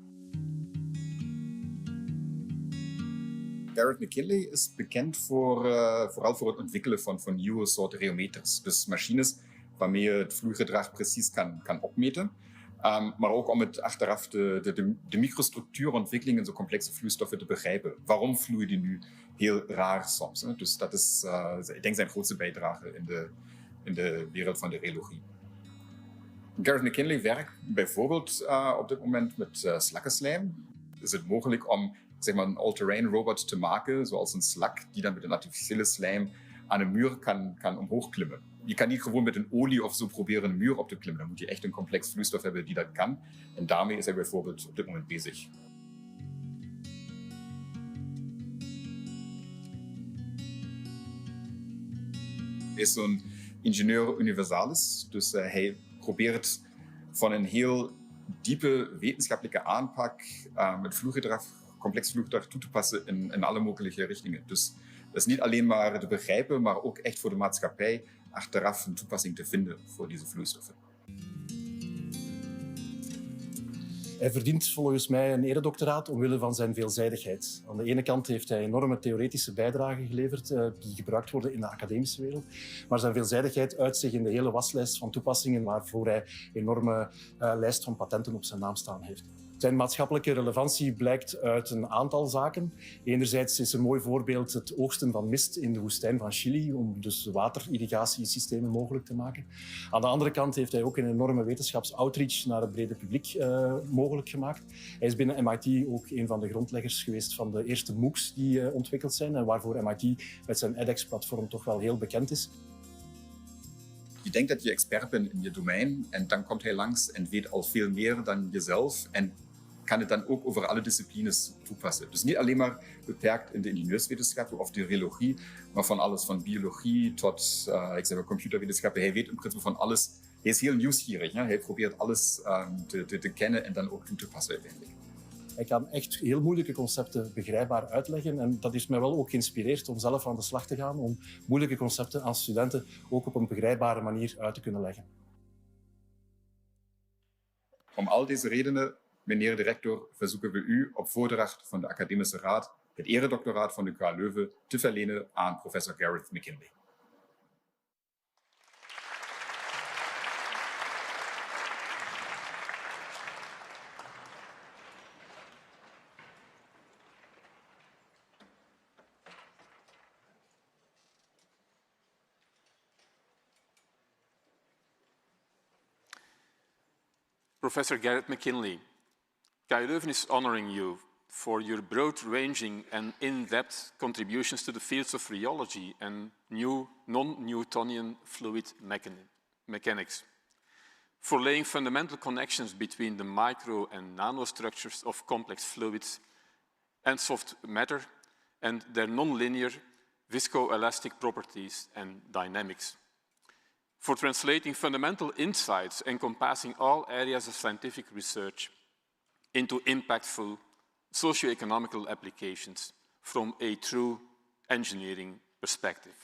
Gareth McKinley is bekend vooral voor het ontwikkelen van nieuwe soorten rheometers. Dus machines waarmee je het vloeigedrag precies kan opmeten. Maar ook om het achteraf de microstructuurontwikkeling in zo complexe vloeistoffen te begrijpen. Waarom vloeien die nu heel raar soms? Hè? Dus dat is, ik denk, zijn grootste bijdrage in de wereld van de rheologie. Gareth McKinley werkt bijvoorbeeld op dit moment met slakkenslijm. Is het mogelijk om een all-terrain robot te maken, zoals een slak, die dan met een artificiële slijm aan een muur kan omhoog klimmen. Je kan niet gewoon met een olie of zo proberen een muur op te klimmen. Dan moet je echt een complex vloeistof hebben die dat kan. En daarmee is hij bijvoorbeeld op dit moment bezig. Hij is zo'n ingenieur universalis, dus hij probeert van een heel diepe wetenschappelijke aanpak het vloeigedrag, complex vloeigedrag toe te passen in alle mogelijke richtingen. Dus dat is niet alleen maar te begrijpen, maar ook echt voor de maatschappij achteraf een toepassing te vinden voor deze vloeistoffen. Hij verdient volgens mij een eredoctoraat omwille van zijn veelzijdigheid. Aan de ene kant heeft hij enorme theoretische bijdragen geleverd die gebruikt worden in de academische wereld. Maar zijn veelzijdigheid uit zich in de hele waslijst van toepassingen waarvoor hij een enorme lijst van patenten op zijn naam staan heeft. Zijn maatschappelijke relevantie blijkt uit een aantal zaken. Enerzijds is een mooi voorbeeld het oogsten van mist in de woestijn van Chili, om dus waterirrigatiesystemen mogelijk te maken. Aan de andere kant heeft hij ook een enorme wetenschapsoutreach naar het brede publiek mogelijk gemaakt. Hij is binnen MIT ook een van de grondleggers geweest van de eerste MOOCs die ontwikkeld zijn en waarvoor MIT met zijn edX-platform toch wel heel bekend is. Je denkt dat je expert bent in je domein en dan komt hij langs en weet al veel meer dan jezelf en kan het dan ook over alle disciplines toepassen. Dus niet alleen maar beperkt in de ingenieurswetenschappen of de rheologie, maar van alles, van biologie tot computerwetenschappen. Hij weet in principe van alles. Hij is heel nieuwsgierig. Ja? Hij probeert alles te kennen en dan ook toe te passen uiteindelijk. Hij kan echt heel moeilijke concepten begrijpbaar uitleggen en dat heeft mij wel ook geïnspireerd om zelf aan de slag te gaan, om moeilijke concepten aan studenten ook op een begrijpbare manier uit te kunnen leggen. Om al deze redenen, meneer de rector, verzoeken we u op voordracht van de Academische Raad het eredoctoraat van de KU Leuven te verlenen aan professor Gareth McKinley. Professor Gareth McKinley, KU Leuven is honoring you for your broad-ranging and in-depth contributions to the fields of rheology and new non-Newtonian fluid mechanics, for laying fundamental connections between the micro and nanostructures of complex fluids and soft matter and their non-linear viscoelastic properties and dynamics, for translating fundamental insights encompassing all areas of scientific research into impactful socio-economical applications from a true engineering perspective.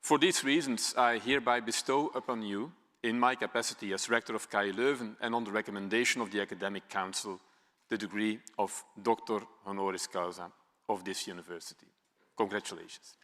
For these reasons, I hereby bestow upon you, in my capacity as Rector of KU Leuven and on the recommendation of the Academic Council, the degree of Doctor Honoris Causa of this university. Congratulations.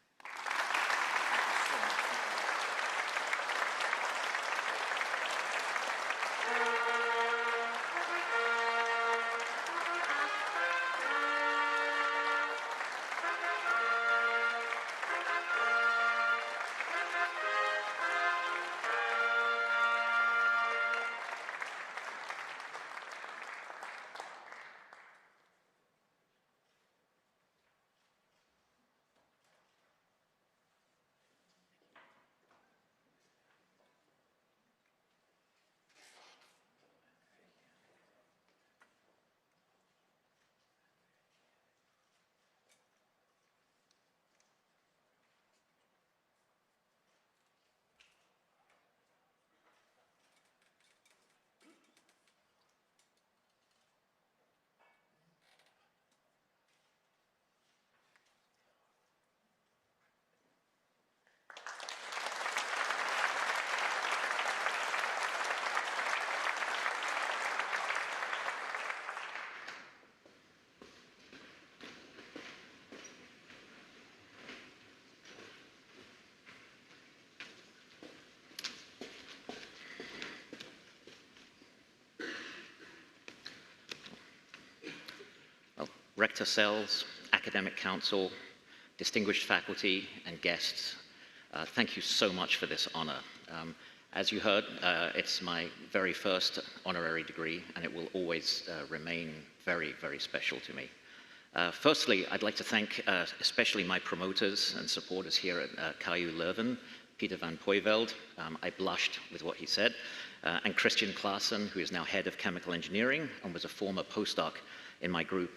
Rector Sells, Academic Council, distinguished faculty and guests, thank you so much for this honor. As you heard, it's my very first honorary degree and it will always remain very, very special to me. Firstly, I'd like to thank especially my promoters and supporters here at KU Leuven, Peter van Poyveld, I blushed with what he said, and Christian Klaassen, who is now head of chemical engineering and was a former postdoc in my group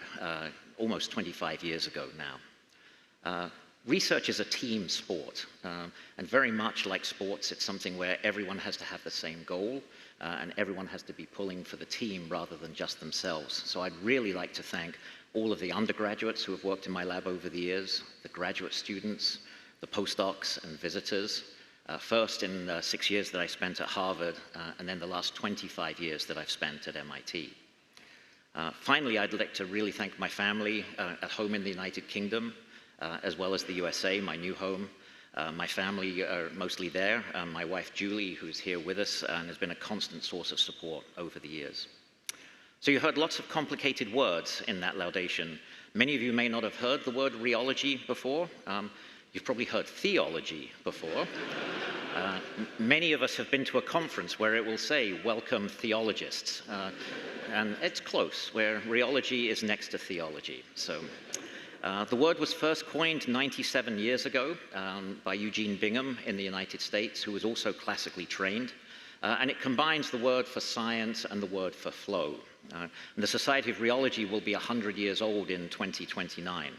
almost 25 years ago now. Research is a team sport, and very much like sports, it's something where everyone has to have the same goal, and everyone has to be pulling for the team rather than just themselves. So I'd really like to thank all of the undergraduates who have worked in my lab over the years, the graduate students, the postdocs and visitors, first in 6 years that I spent at Harvard, and then the last 25 years that I've spent at MIT. Finally, I'd like to really thank my family at home in the United Kingdom, as well as the USA, my new home. My family are mostly there. My wife, Julie, who's here with us and has been a constant source of support over the years. So you heard lots of complicated words in that laudation. Many of you may not have heard the word rheology before. You've probably heard theology before. Many of us have been to a conference where it will say, welcome theologists. And it's close, where rheology is next to theology. So the word was first coined 97 years ago by Eugene Bingham in the United States, who was also classically trained. And it combines the word for science and the word for flow. And the Society of Rheology will be 100 years old in 2029.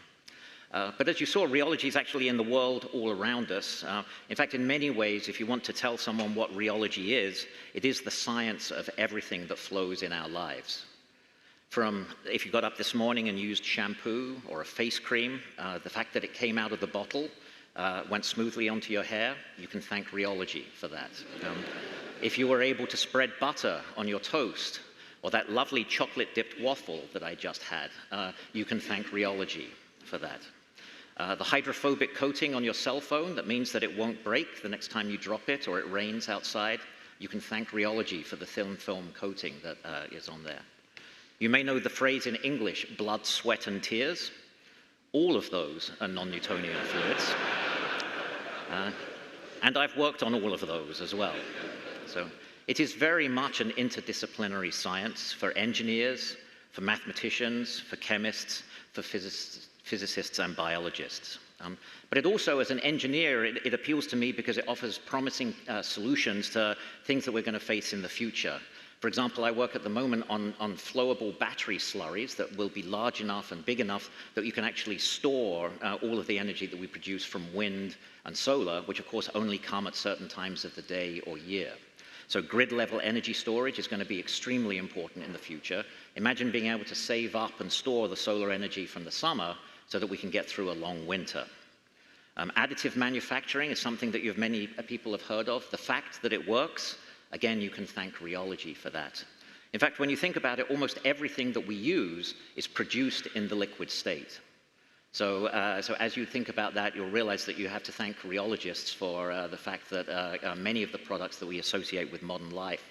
But as you saw, rheology is actually in the world all around us. In fact, in many ways, if you want to tell someone what rheology is, it is the science of everything that flows in our lives. From if you got up this morning and used shampoo or a face cream, the fact that it came out of the bottle, went smoothly onto your hair, you can thank rheology for that. If you were able to spread butter on your toast, or that lovely chocolate-dipped waffle that I just had, you can thank rheology for that. The hydrophobic coating on your cell phone, that means that it won't break the next time you drop it or it rains outside, you can thank rheology for the thin film coating that is on there. You may know the phrase in English, blood, sweat, and tears. All of those are non-Newtonian fluids. And I've worked on all of those as well. So it is very much an interdisciplinary science for engineers, for mathematicians, for chemists, for physicists and biologists. But it also, as an engineer, it appeals to me because it offers promising solutions to things that we're going to face in the future. For example, I work at the moment on flowable battery slurries that will be large enough and big enough that you can actually store all of the energy that we produce from wind and solar, which of course only come at certain times of the day or year. So grid-level energy storage is going to be extremely important in the future. Imagine being able to save up and store the solar energy from the summer so that we can get through a long winter. Additive manufacturing is something that many people have heard of. The fact that it works, again, you can thank rheology for that. In fact, when you think about it, almost everything that we use is produced in the liquid state. So as you think about that, you'll realize that you have to thank rheologists for the fact that many of the products that we associate with modern life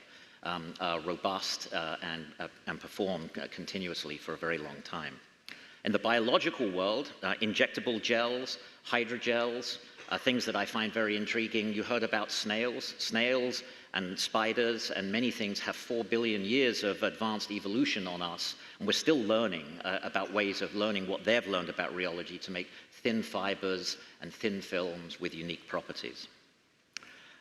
are robust and perform continuously for a very long time. In the biological world, injectable gels, hydrogels, things that I find very intriguing. You heard about snails. Snails and spiders and many things have 4 billion years of advanced evolution on us, and we're still learning about ways of learning what they've learned about rheology to make thin fibers and thin films with unique properties.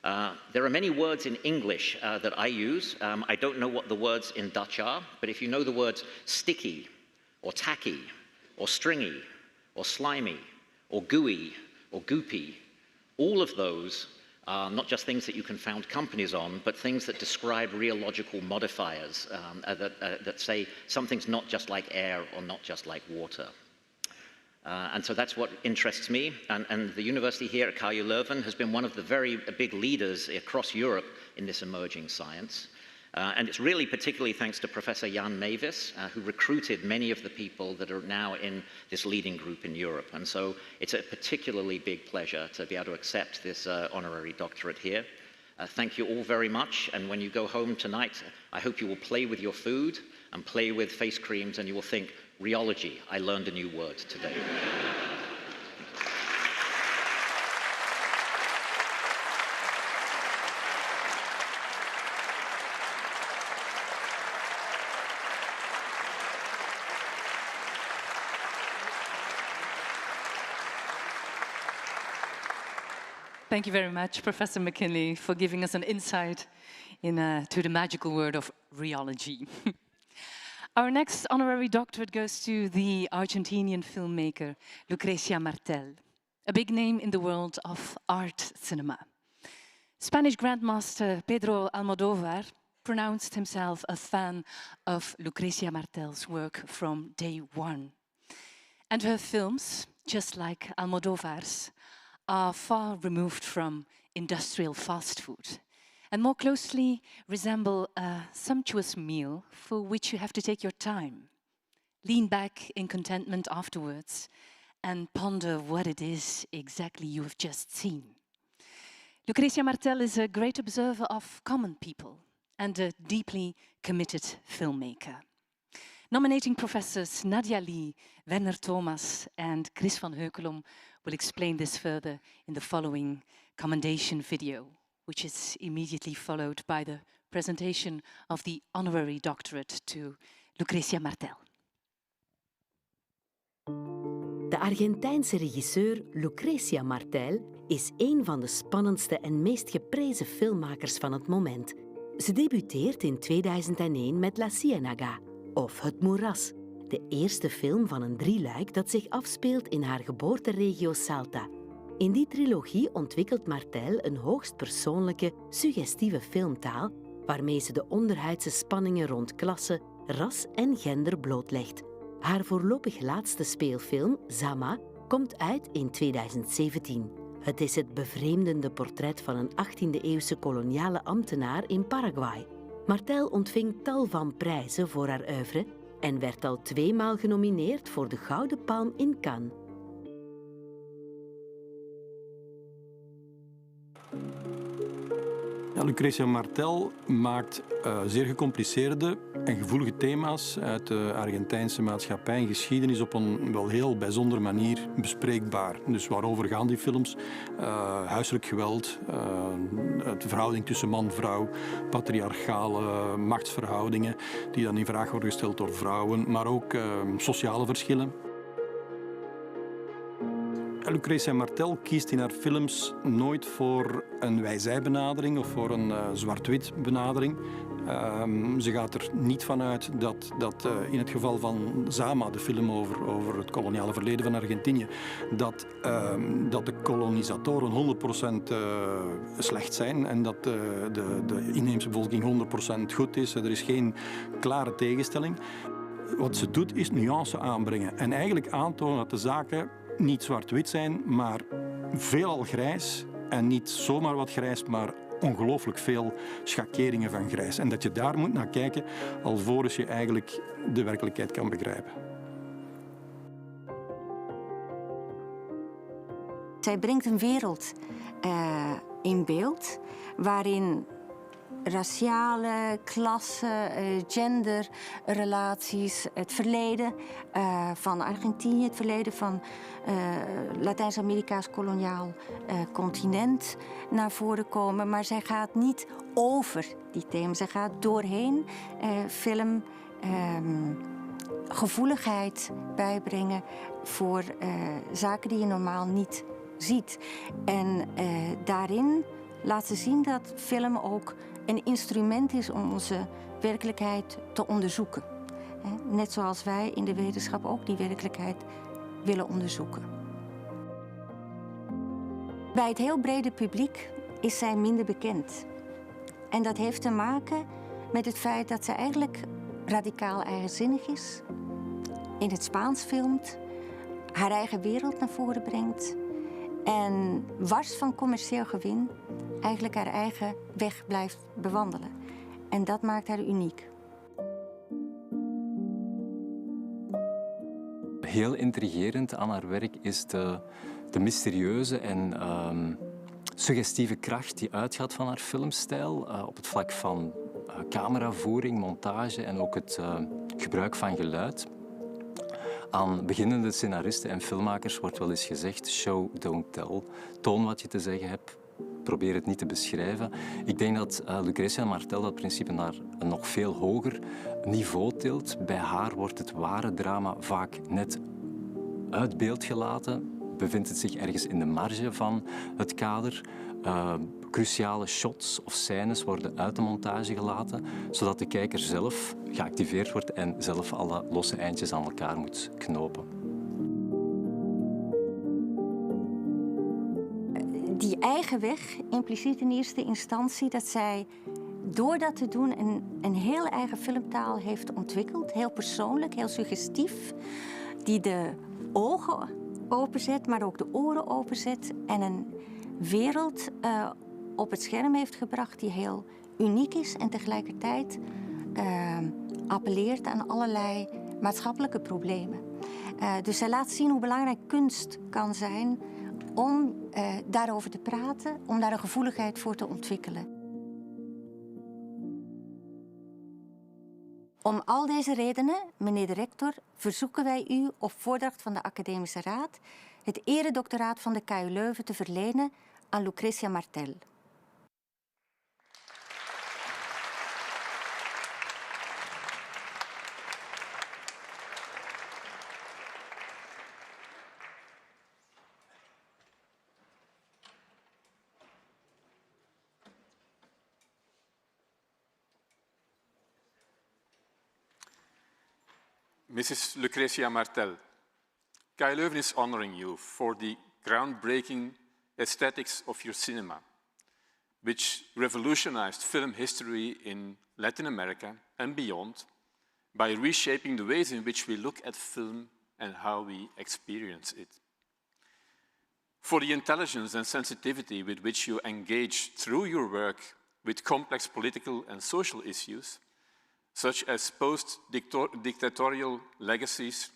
There are many words in English that I use. I don't know what the words in Dutch are, but if you know the words sticky, or tacky, or stringy, or slimy, or gooey, or goopy, all of those are not just things that you can found companies on, but things that describe rheological modifiers that say something's not just like air or not just like water. And so that's what interests me. And the university here at KU Leuven has been one of the very big leaders across Europe in this emerging science. And it's really particularly thanks to Professor Jan Mavis, who recruited many of the people that are now in this leading group in Europe. And so it's a particularly big pleasure to be able to accept this honorary doctorate here. Thank you all very much. And when you go home tonight, I hope you will play with your food and play with face creams, and you will think, rheology, I learned a new word today. Thank you very much, Professor McKinley, for giving us an insight to the magical word of rheology. Our next honorary doctorate goes to the Argentinian filmmaker Lucrecia Martel, a big name in the world of art cinema. Spanish Grandmaster Pedro Almodóvar pronounced himself a fan of Lucrecia Martel's work from day one. And her films, just like Almodóvar's, are far removed from industrial fast food and more closely resemble a sumptuous meal for which you have to take your time, lean back in contentment afterwards, and ponder what it is exactly you have just seen. Lucrecia Martel is a great observer of common people and a deeply committed filmmaker. Nominating professors Nadia Lee, Werner Thomas, and Chris van Heukelom will explain this further in the following commendation video, which is immediately followed by the presentation of the honorary doctorate to Lucrecia Martel. De Argentijnse regisseur Lucrecia Martel is een van de spannendste en meest geprezen filmmakers van het moment. Ze debuteert in 2001 met La Ciénaga, of Het Moeras, de eerste film van een drieluik dat zich afspeelt in haar geboorteregio Salta. In die trilogie ontwikkelt Martel een hoogst persoonlijke, suggestieve filmtaal waarmee ze de onderhuidse spanningen rond klasse, ras en gender blootlegt. Haar voorlopig laatste speelfilm, Zama, komt uit in 2017. Het is het bevreemdende portret van een 18e-eeuwse koloniale ambtenaar in Paraguay. Martel ontving tal van prijzen voor haar oeuvre en werd al 2 maal genomineerd voor de Gouden Palm in Cannes. Ja, Lucretia Martel maakt zeer gecompliceerde en gevoelige thema's uit de Argentijnse maatschappij en geschiedenis op een wel heel bijzondere manier bespreekbaar. Dus waarover gaan die films? Huiselijk geweld, de verhouding tussen man en vrouw, patriarchale machtsverhoudingen die dan in vraag worden gesteld door vrouwen, maar ook sociale verschillen. Lucretia Martel kiest in haar films nooit voor een wij-zij-benadering of voor een zwart-wit benadering. Ze gaat er niet van uit dat in het geval van Zama, de film over het koloniale verleden van Argentinië, dat de kolonisatoren 100% slecht zijn en dat de inheemse bevolking 100% goed is. Er is geen klare tegenstelling. Wat ze doet is nuance aanbrengen en eigenlijk aantonen dat de zaken niet zwart-wit zijn, maar veelal grijs. En niet zomaar wat grijs, maar ongelooflijk veel schakeringen van grijs. En dat je daar moet naar kijken, alvorens je eigenlijk de werkelijkheid kan begrijpen. Zij brengt een wereld in beeld waarin raciale, klasse, genderrelaties, het verleden van Argentinië, het verleden van Latijns-Amerika's koloniaal continent naar voren komen. Maar zij gaat niet over die thema's, zij gaat doorheen film gevoeligheid bijbrengen voor zaken die je normaal niet ziet. En daarin laat ze zien dat film ook een instrument is om onze werkelijkheid te onderzoeken. Net zoals wij in de wetenschap ook die werkelijkheid willen onderzoeken. Bij het heel brede publiek is zij minder bekend. En dat heeft te maken met het feit dat zij eigenlijk radicaal eigenzinnig is, in het Spaans filmt, haar eigen wereld naar voren brengt en wars van commercieel gewin eigenlijk haar eigen weg blijft bewandelen. En dat maakt haar uniek. Heel intrigerend aan haar werk is de mysterieuze en suggestieve kracht die uitgaat van haar filmstijl op het vlak van cameravoering, montage en ook het gebruik van geluid. Aan beginnende scenaristen en filmmakers wordt wel eens gezegd: show, don't tell. Toon wat je te zeggen hebt. Probeer het niet te beschrijven. Ik denk dat Lucretia Martel dat principe naar een nog veel hoger niveau tilt. Bij haar wordt het ware drama vaak net uit beeld gelaten. Bevindt het zich ergens in de marge van het kader. Cruciale shots of scènes worden uit de montage gelaten, zodat de kijker zelf geactiveerd wordt en zelf alle losse eindjes aan elkaar moet knopen. Die eigen weg impliceert in eerste instantie dat zij door dat te doen een heel eigen filmtaal heeft ontwikkeld. Heel persoonlijk, heel suggestief. Die de ogen openzet, maar ook de oren openzet. En een wereld op het scherm heeft gebracht die heel uniek is. En tegelijkertijd appelleert aan allerlei maatschappelijke problemen. Dus zij laat zien hoe belangrijk kunst kan zijn om daarover te praten, om daar een gevoeligheid voor te ontwikkelen. Om al deze redenen, meneer de rector, verzoeken wij u op voordracht van de Academische Raad het eredoctoraat van de KU Leuven te verlenen aan Lucretia Martel. Mrs. Lucretia Martel, KU Leuven is honoring you for the groundbreaking aesthetics of your cinema, which revolutionized film history in Latin America and beyond, by reshaping the ways in which we look at film and how we experience it. For the intelligence and sensitivity with which you engage through your work with complex political and social issues, such as post-dictatorial legacies,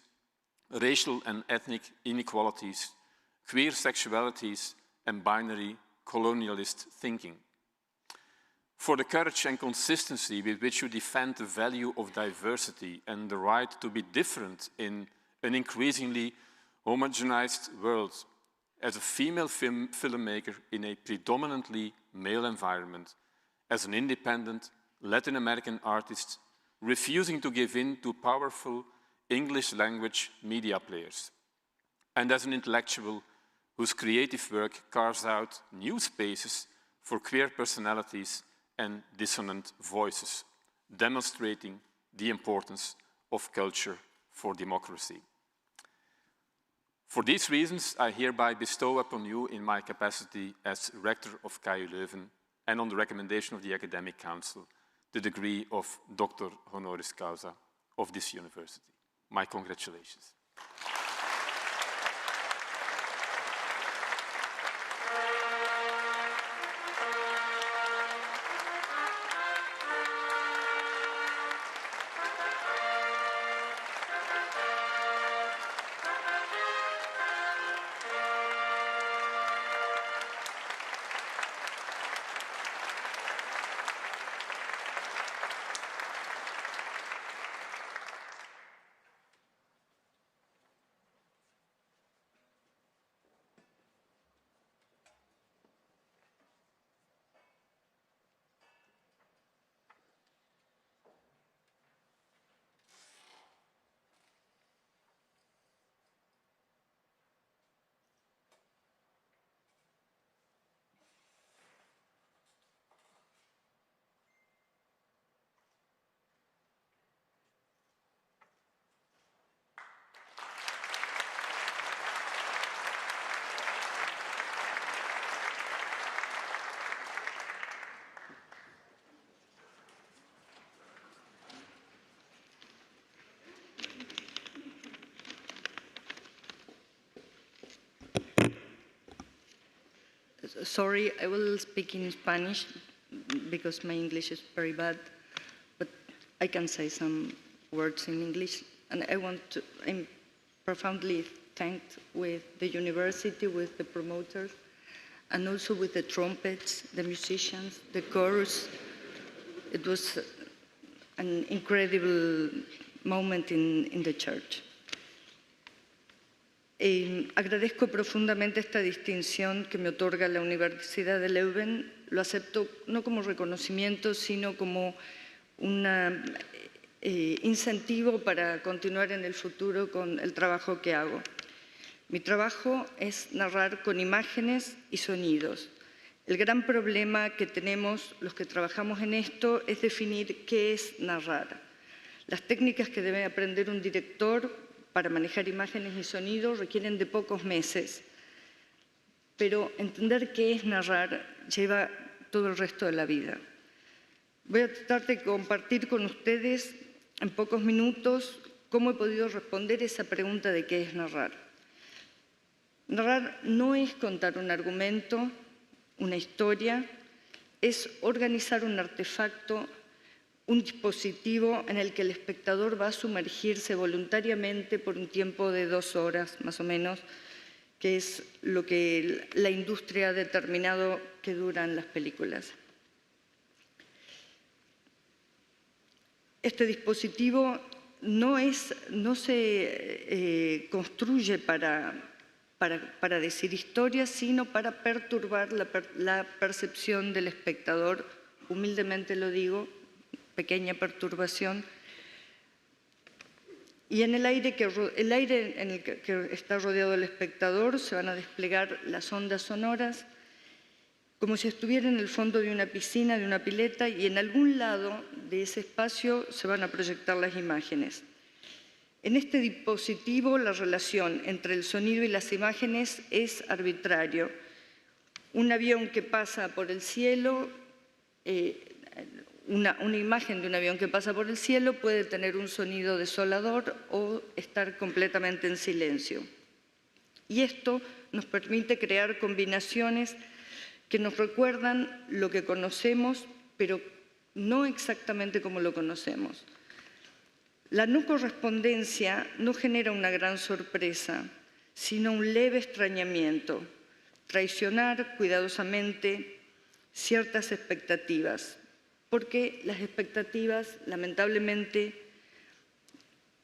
racial and ethnic inequalities, queer sexualities, and binary colonialist thinking. For the courage and consistency with which you defend the value of diversity and the right to be different in an increasingly homogenized world, as a female filmmaker in a predominantly male environment, as an independent Latin American artist refusing to give in to powerful English language media players, and as an intellectual whose creative work carves out new spaces for queer personalities and dissonant voices, demonstrating the importance of culture for democracy. For these reasons, I hereby bestow upon you, in my capacity as rector of KU Leuven, and on the recommendation of the Academic Council, the degree of Doctor Honoris Causa of this university. My congratulations. Sorry, I will speak in Spanish because my English is very bad, but I can say some words in English. And I'm profoundly thanked with the university, with the promoters, and also with the trumpets, the musicians, the chorus. It was an incredible moment in the church. Agradezco profundamente esta distinción que me otorga la Universidad de Leuven. Lo acepto no como reconocimiento, sino como un incentivo para continuar en el futuro con el trabajo que hago. Mi trabajo es narrar con imágenes y sonidos. El gran problema que tenemos los que trabajamos en esto es definir qué es narrar. Las técnicas que debe aprender un director para manejar imágenes y sonidos requieren de pocos meses, pero entender qué es narrar lleva todo el resto de la vida. Voy a tratar de compartir con ustedes en pocos minutos cómo he podido responder esa pregunta de qué es narrar. Narrar no es contar un argumento, una historia, es organizar un artefacto, un dispositivo en el que el espectador va a sumergirse voluntariamente por un tiempo de 2 horas, más o menos, que es lo que la industria ha determinado que duran las películas. Este dispositivo no se construye para decir historias, sino para perturbar la percepción del espectador, humildemente lo digo, pequeña perturbación, y en el aire en el que está rodeado el espectador se van a desplegar las ondas sonoras como si estuviera en el fondo de una piscina, de una pileta, y en algún lado de ese espacio se van a proyectar las imágenes. En este dispositivo la relación entre el sonido y las imágenes es arbitrario. Un avión que pasa por el cielo, una imagen de un avión que pasa por el cielo puede tener un sonido desolador o estar completamente en silencio. Y esto nos permite crear combinaciones que nos recuerdan lo que conocemos, pero no exactamente como lo conocemos. La no correspondencia no genera una gran sorpresa, sino un leve extrañamiento, traicionar cuidadosamente ciertas expectativas, porque las expectativas, lamentablemente,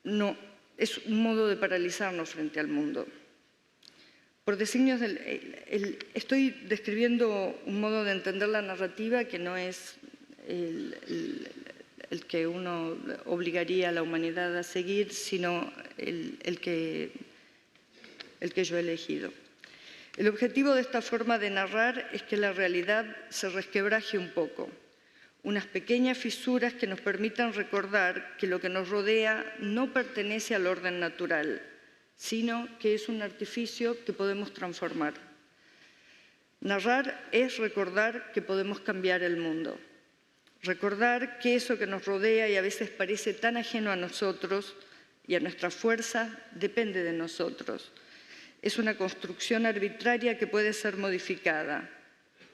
no, es un modo de paralizarnos frente al mundo. Por designios estoy describiendo un modo de entender la narrativa que no es el que uno obligaría a la humanidad a seguir, sino el que yo he elegido. El objetivo de esta forma de narrar es que la realidad se resquebraje un poco, unas pequeñas fisuras que nos permitan recordar que lo que nos rodea no pertenece al orden natural, sino que es un artificio que podemos transformar. Narrar es recordar que podemos cambiar el mundo, recordar que eso que nos rodea y a veces parece tan ajeno a nosotros y a nuestra fuerza depende de nosotros. Es una construcción arbitraria que puede ser modificada,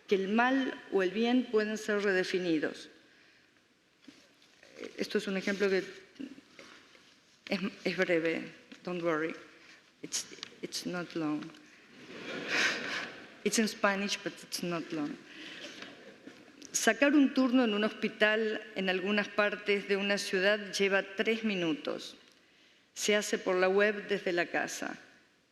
que el mal o el bien pueden ser redefinidos. Esto es un ejemplo que es breve, don't worry. It's not long. It's in Spanish, but it's not long. Sacar un turno en un hospital en algunas partes de una ciudad lleva 3 minutos. Se hace por la web desde la casa.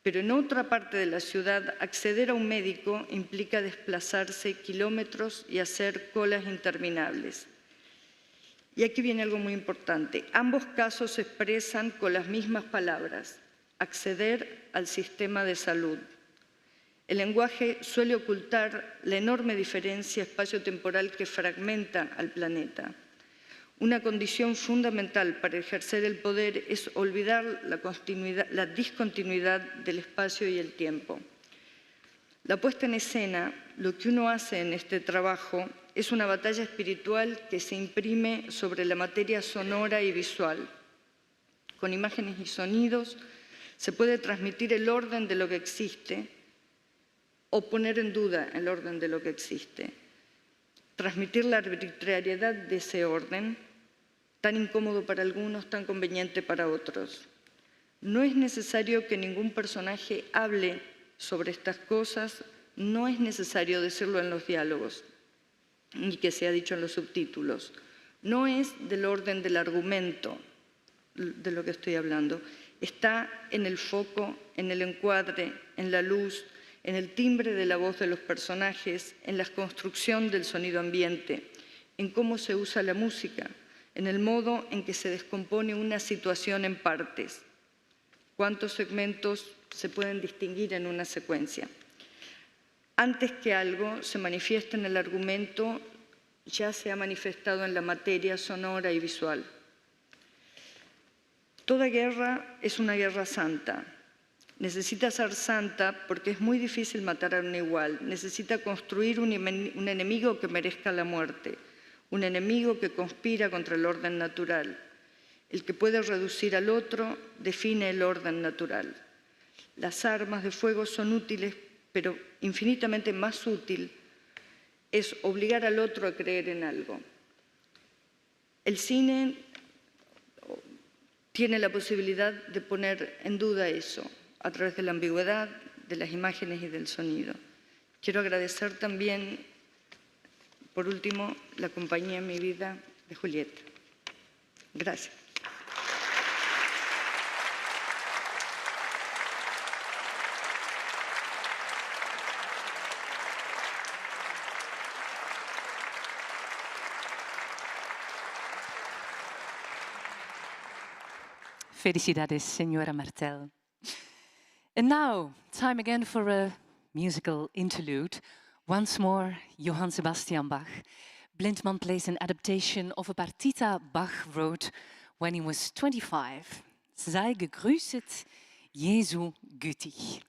Pero en otra parte de la ciudad, acceder a un médico implica desplazarse kilómetros y hacer colas interminables. Y aquí viene algo muy importante. Ambos casos se expresan con las mismas palabras: acceder al sistema de salud. El lenguaje suele ocultar la enorme diferencia espacio-temporal que fragmenta al planeta. Una condición fundamental para ejercer el poder es olvidar la discontinuidad del espacio y el tiempo. La puesta en escena, lo que uno hace en este trabajo, es una batalla espiritual que se imprime sobre la materia sonora y visual. Con imágenes y sonidos se puede transmitir el orden de lo que existe o poner en duda el orden de lo que existe. Transmitir la arbitrariedad de ese orden, tan incómodo para algunos, tan conveniente para otros. No es necesario que ningún personaje hable sobre estas cosas, no es necesario decirlo en los diálogos, ni que sea dicho en los subtítulos. No es del orden del argumento de lo que estoy hablando. Está en el foco, en el encuadre, en la luz, en el timbre de la voz de los personajes, en la construcción del sonido ambiente, en cómo se usa la música, en el modo en que se descompone una situación en partes. ¿Cuántos segmentos se pueden distinguir en una secuencia? Antes que algo se manifieste en el argumento, ya se ha manifestado en la materia sonora y visual. Toda guerra es una guerra santa. Necesita ser santa porque es muy difícil matar a un igual. Necesita construir un enemigo que merezca la muerte, un enemigo que conspira contra el orden natural. El que puede reducir al otro define el orden natural. Las armas de fuego son útiles, pero infinitamente más útil es obligar al otro a creer en algo. El cine tiene la posibilidad de poner en duda eso a través de la ambigüedad, de las imágenes y del sonido. Quiero agradecer también, por último, la compañía en mi vida de Julieta. Gracias. Felicidades, señora Martel. And now, time again for a musical interlude. Once more, Johann Sebastian Bach. Blindman plays an adaptation of a partita Bach wrote when he was 25. Sei gegrüßet, Jesu gütig.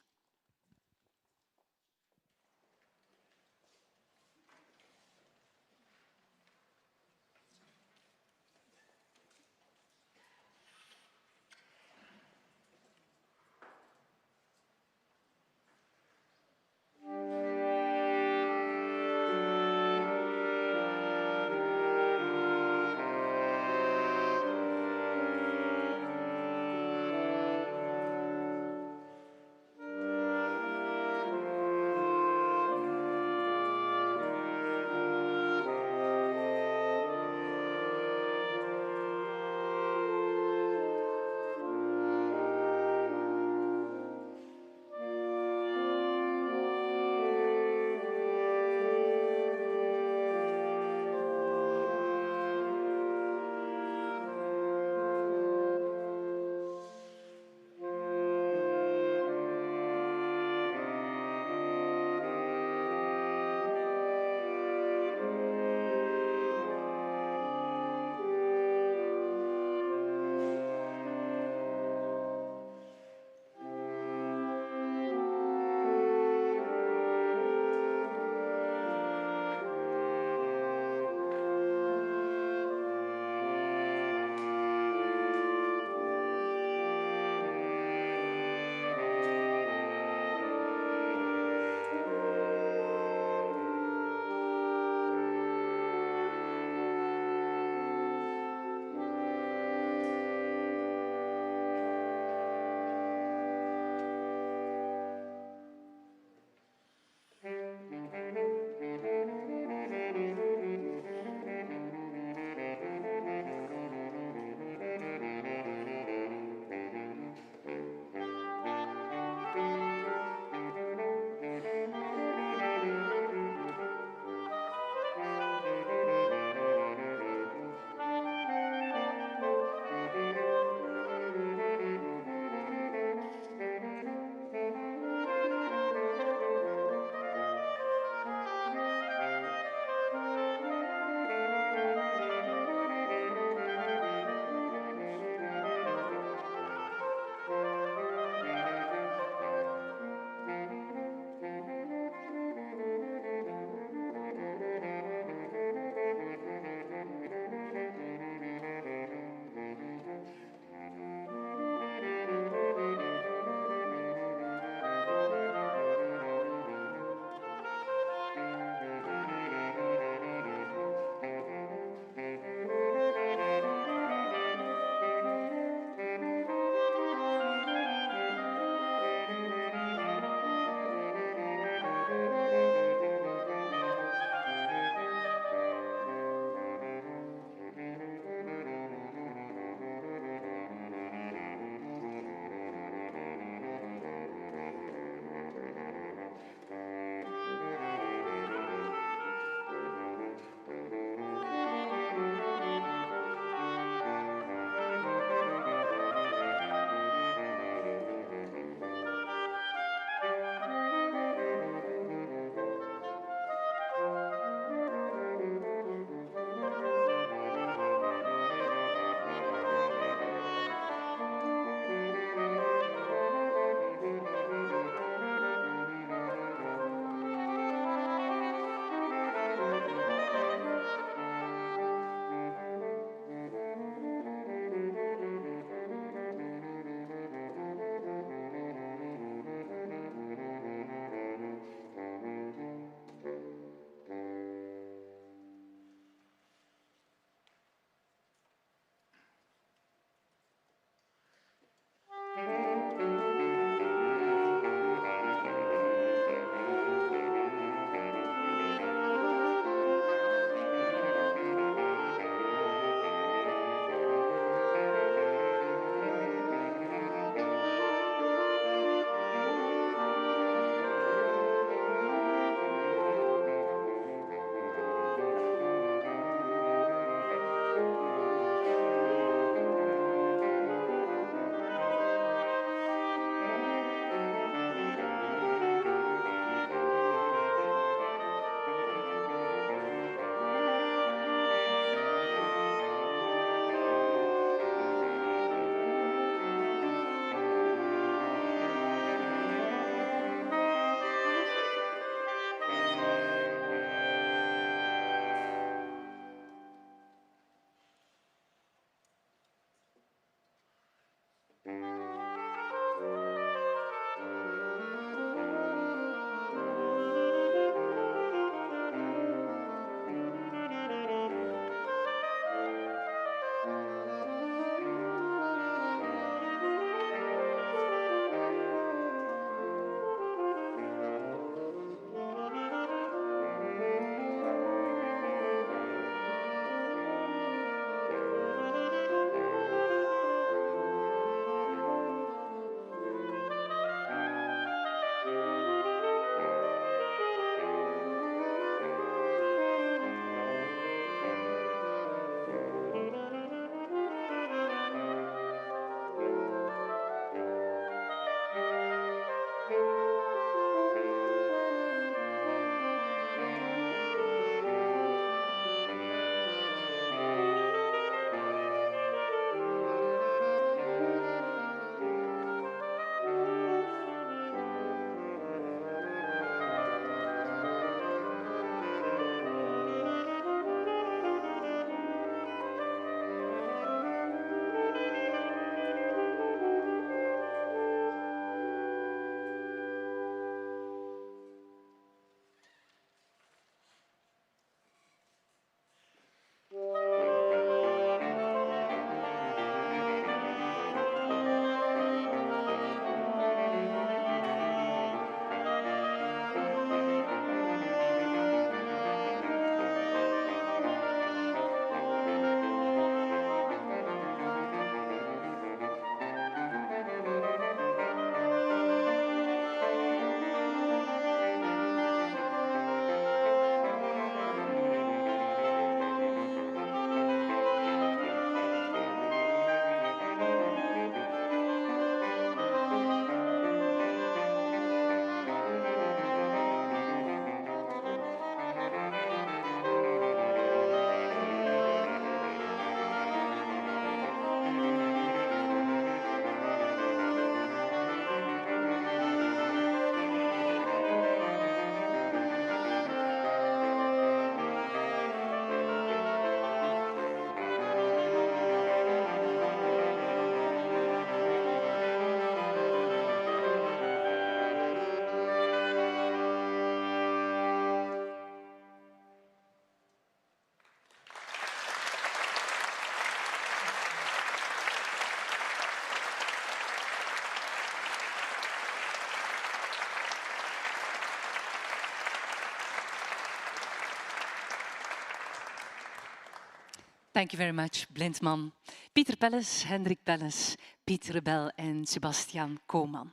Thank you very much, Blindman. Pieter Pelles, Hendrik Pelles, Piet Rebel and Sebastian Koolman.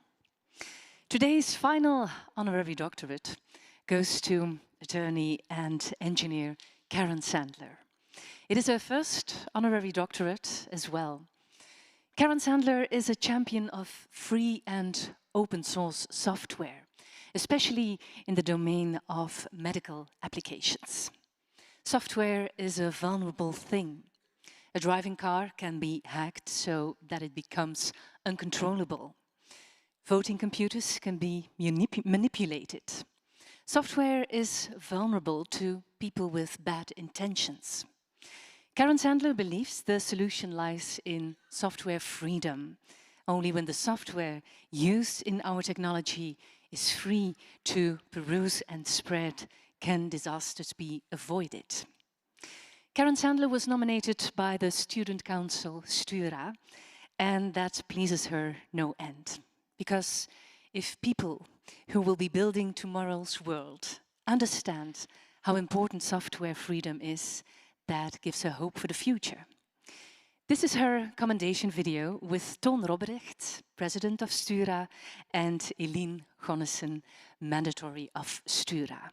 Today's final honorary doctorate goes to attorney and engineer Karen Sandler. It is her first honorary doctorate as well. Karen Sandler is a champion of free and open source software, especially in the domain of medical applications. Software is a vulnerable thing. A driving car can be hacked so that it becomes uncontrollable. Voting computers can be manipulated. Software is vulnerable to people with bad intentions. Karen Sandler believes the solution lies in software freedom. Only when the software used in our technology is free to peruse and spread can disasters be avoided. Karen Sandler was nominated by the Student Council Stura, and that pleases her no end. Because if people who will be building tomorrow's world understand how important software freedom is, that gives her hope for the future. This is her commendation video with Ton Robrecht, president of Stura, and Eline Gonnessen, mandatory of Stura.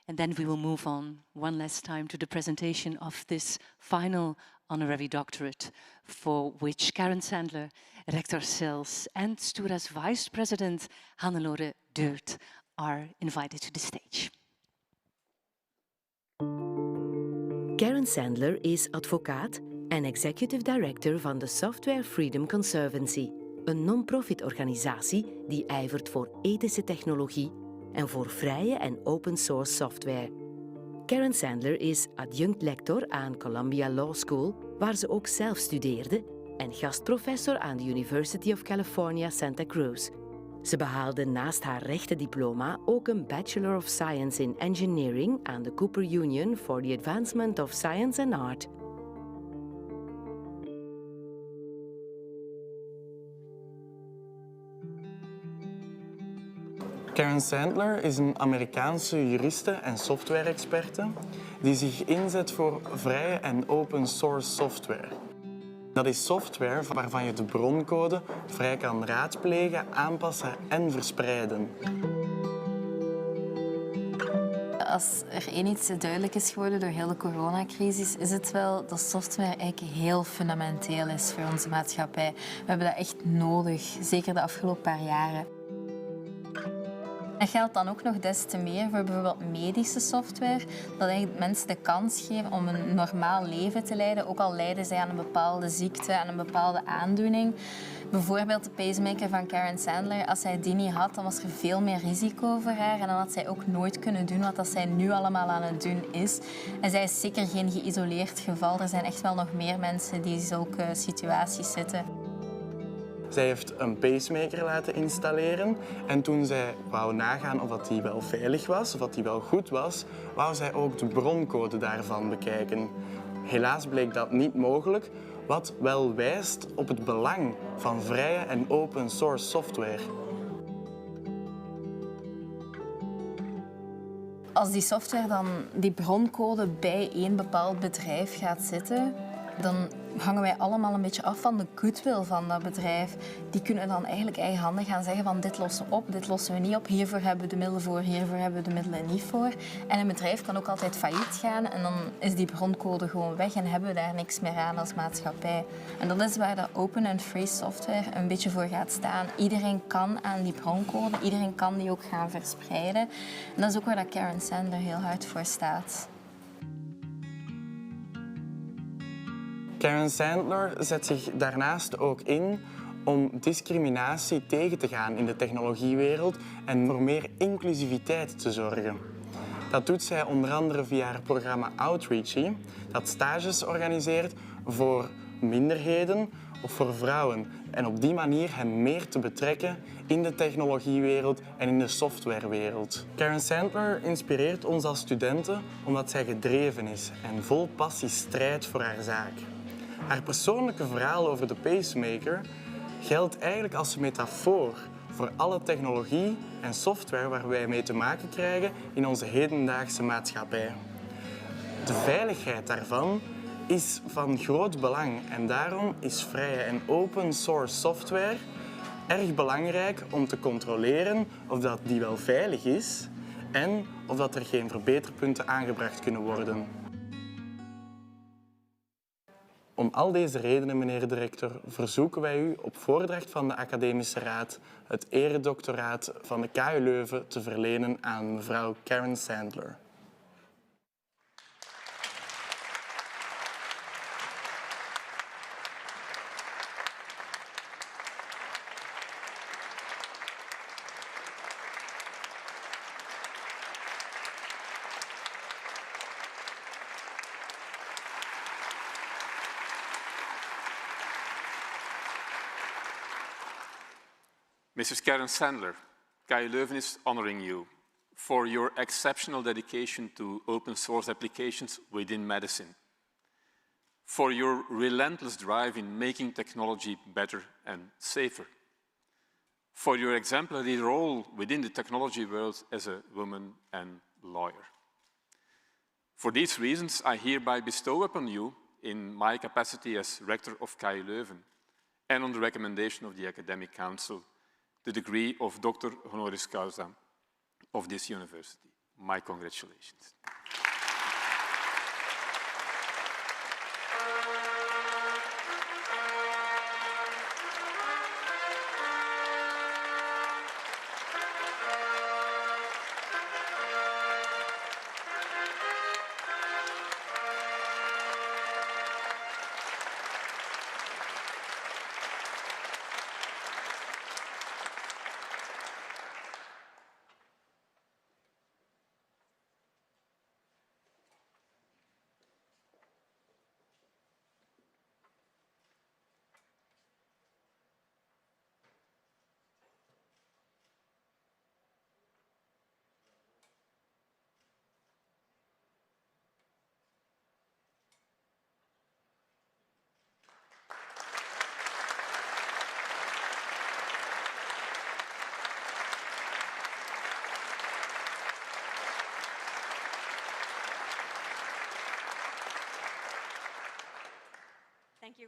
And then we will move on one last time to the presentation of this final honorary doctorate, for which Karen Sandler, Rector Sels, and Stura's vice president, Hannelore Deurt, are invited to the stage. Karen Sandler is advocaat en executive director van de Software Freedom Conservancy, een non-profit organisatie die ijvert voor ethische technologie en voor vrije en open source software. Karen Sandler is adjunct lector aan Columbia Law School, waar ze ook zelf studeerde, en gastprofessor aan de University of California, Santa Cruz. Ze behaalde naast haar rechtendiploma ook een Bachelor of Science in Engineering aan de Cooper Union for the Advancement of Science and Art. Karen Sandler is een Amerikaanse juriste en software-experte die zich inzet voor vrije en open source software. Dat is software waarvan je de broncode vrij kan raadplegen, aanpassen en verspreiden. Als er één iets duidelijk is geworden door heel de coronacrisis, is het wel dat software eigenlijk heel fundamenteel is voor onze maatschappij. We hebben dat echt nodig, zeker de afgelopen paar jaren. Dat geldt dan ook nog des te meer voor bijvoorbeeld medische software, dat eigenlijk mensen de kans geven om een normaal leven te leiden, ook al lijden zij aan een bepaalde ziekte, aan een bepaalde aandoening. Bijvoorbeeld de pacemaker van Karen Sandler, als zij die niet had, dan was er veel meer risico voor haar en dan had zij ook nooit kunnen doen wat zij nu allemaal aan het doen is. En zij is zeker geen geïsoleerd geval, er zijn echt wel nog meer mensen die in zulke situaties zitten. Zij heeft een pacemaker laten installeren en toen zij wou nagaan of die wel veilig was, of die wel goed was, wou zij ook de broncode daarvan bekijken. Helaas bleek dat niet mogelijk, wat wel wijst op het belang van vrije en open source software. Als die software dan, die broncode bij één bepaald bedrijf gaat zitten, dan hangen wij allemaal een beetje af van de goodwill van dat bedrijf. Die kunnen dan eigenlijk eigenhandig gaan zeggen van dit lossen we op, dit lossen we niet op, hiervoor hebben we de middelen voor, hiervoor hebben we de middelen niet voor. En een bedrijf kan ook altijd failliet gaan en dan is die broncode gewoon weg en hebben we daar niks meer aan als maatschappij. En dat is waar de open en free software een beetje voor gaat staan. Iedereen kan aan die broncode, iedereen kan die ook gaan verspreiden. En dat is ook waar dat Karen Sandler heel hard voor staat. Karen Sandler zet zich daarnaast ook in om discriminatie tegen te gaan in de technologiewereld en voor meer inclusiviteit te zorgen. Dat doet zij onder andere via haar programma Outreachy, dat stages organiseert voor minderheden of voor vrouwen. En op die manier hen meer te betrekken in de technologiewereld en in de softwarewereld. Karen Sandler inspireert ons als studenten omdat zij gedreven is en vol passie strijdt voor haar zaak. Haar persoonlijke verhaal over de pacemaker geldt eigenlijk als metafoor voor alle technologie en software waar wij mee te maken krijgen in onze hedendaagse maatschappij. De veiligheid daarvan is van groot belang en daarom is vrije en open source software erg belangrijk om te controleren of dat die wel veilig is en of dat er geen verbeterpunten aangebracht kunnen worden. Om al deze redenen, meneer de directeur, verzoeken wij u op voordracht van de Academische Raad het eredoctoraat van de KU Leuven te verlenen aan mevrouw Karen Sandler. Mrs. Karen Sandler, KU Leuven is honoring you for your exceptional dedication to open source applications within medicine, for your relentless drive in making technology better and safer, for your exemplary role within the technology world as a woman and lawyer. For these reasons, I hereby bestow upon you, in my capacity as rector of KU Leuven, and on the recommendation of the Academic Council, the degree of Doctor Honoris Causa of this university. My congratulations.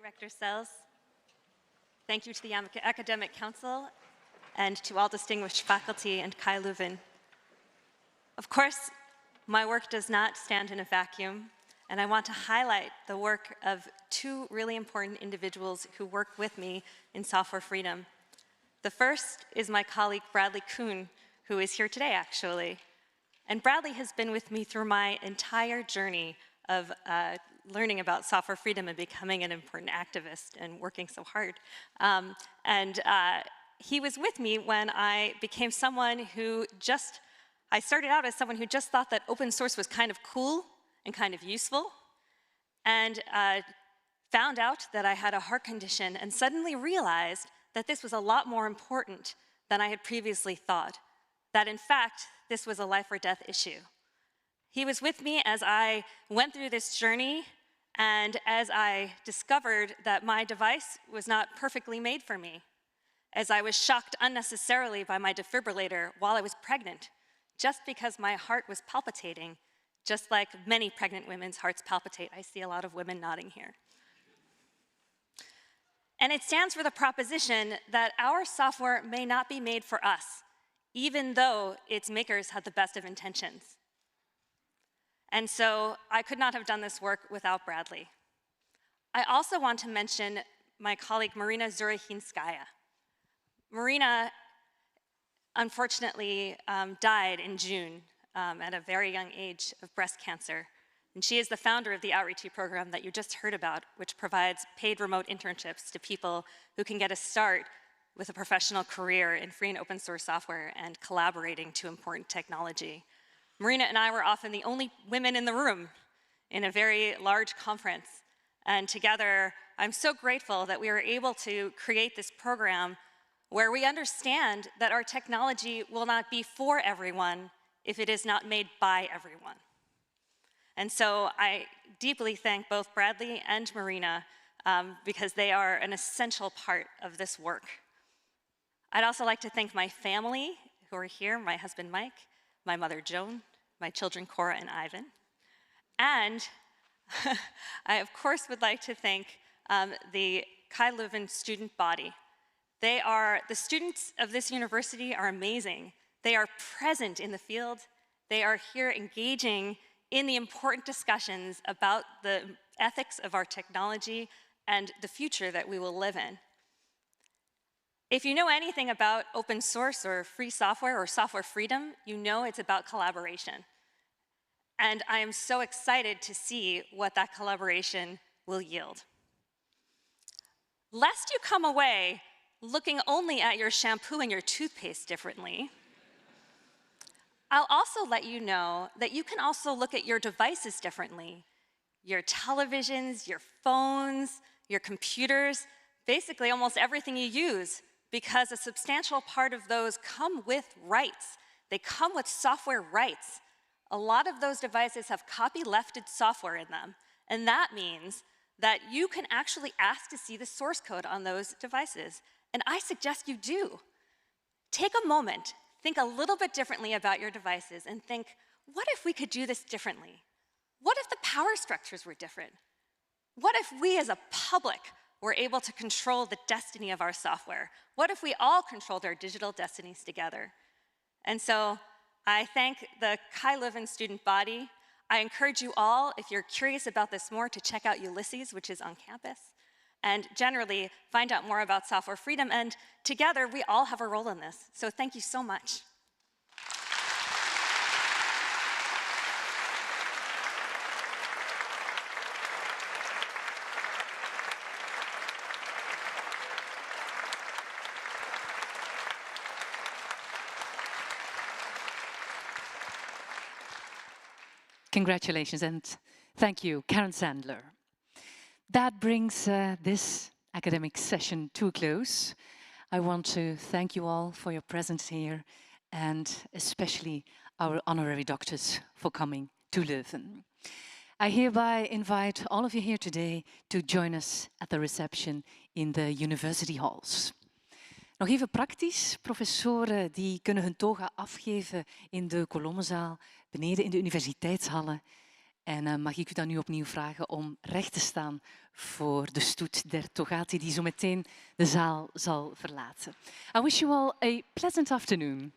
Rector Sells. Thank you to the Academic Council and to all distinguished faculty and KU Leuven. Of course, my work does not stand in a vacuum, and I want to highlight the work of two really important individuals who work with me in Software Freedom. The first is my colleague Bradley Kuhn, who is here today, actually. And Bradley has been with me through my entire journey of learning about software freedom and becoming an important activist and working so hard. He was with me when I became someone who I started out as someone who just thought that open source was kind of cool and kind of useful, and found out that I had a heart condition and suddenly realized that this was a lot more important than I had previously thought, that in fact, this was a life or death issue. He was with me as I went through this journey and as I discovered that my device was not perfectly made for me, as I was shocked unnecessarily by my defibrillator while I was pregnant, just because my heart was palpitating, just like many pregnant women's hearts palpitate. I see a lot of women nodding here. And it stands for the proposition that our software may not be made for us, even though its makers had the best of intentions. And so I could not have done this work without Bradley. I also want to mention my colleague Marina Zurichinskaya. Marina, unfortunately, died in June at a very young age of breast cancer. And she is the founder of the Outreach program that you just heard about, which provides paid remote internships to people who can get a start with a professional career in free and open source software and collaborating to important technology. Marina and I were often the only women in the room in a very large conference. And together, I'm so grateful that we were able to create this program where we understand that our technology will not be for everyone if it is not made by everyone. And so I deeply thank both Bradley and Marina because they are an essential part of this work. I'd also like to thank my family who are here, my husband Mike, my mother Joan, my children Cora and Ivan. And I of course would like to thank the KU Leuven student body. The students of this university are amazing. They are present in the field. They are here engaging in the important discussions about the ethics of our technology and the future that we will live in. If you know anything about open source or free software or software freedom, you know it's about collaboration. And I am so excited to see what that collaboration will yield. Lest you come away looking only at your shampoo and your toothpaste differently, I'll also let you know that you can also look at your devices differently. Your televisions, your phones, your computers, basically almost everything you use, because a substantial part of those come with rights. They come with software rights. A lot of those devices have copylefted software in them, and that means that you can actually ask to see the source code on those devices, and I suggest you do. Take a moment, think a little bit differently about your devices, and think, what if we could do this differently? What if the power structures were different? What if we as a public were able to control the destiny of our software? What if we all controlled our digital destinies together? And so I thank the KU Leuven student body. I encourage you all, if you're curious about this more, to check out Ulysses, which is on campus, and generally find out more about software freedom. And together, we all have a role in this. So thank you so much. Congratulations and thank you, Karen Sandler. That brings this academic session to a close. I want to thank you all for your presence here and especially our honorary doctors for coming to Leuven. I hereby invite all of you here today to join us at the reception in the university halls. Nog even praktisch, professoren die kunnen hun toga afgeven in de kolommenzaal, beneden in de universiteitshallen. En mag ik u dan nu opnieuw vragen om recht te staan voor de stoet der togati die zo meteen de zaal zal verlaten. I wish you all a pleasant afternoon.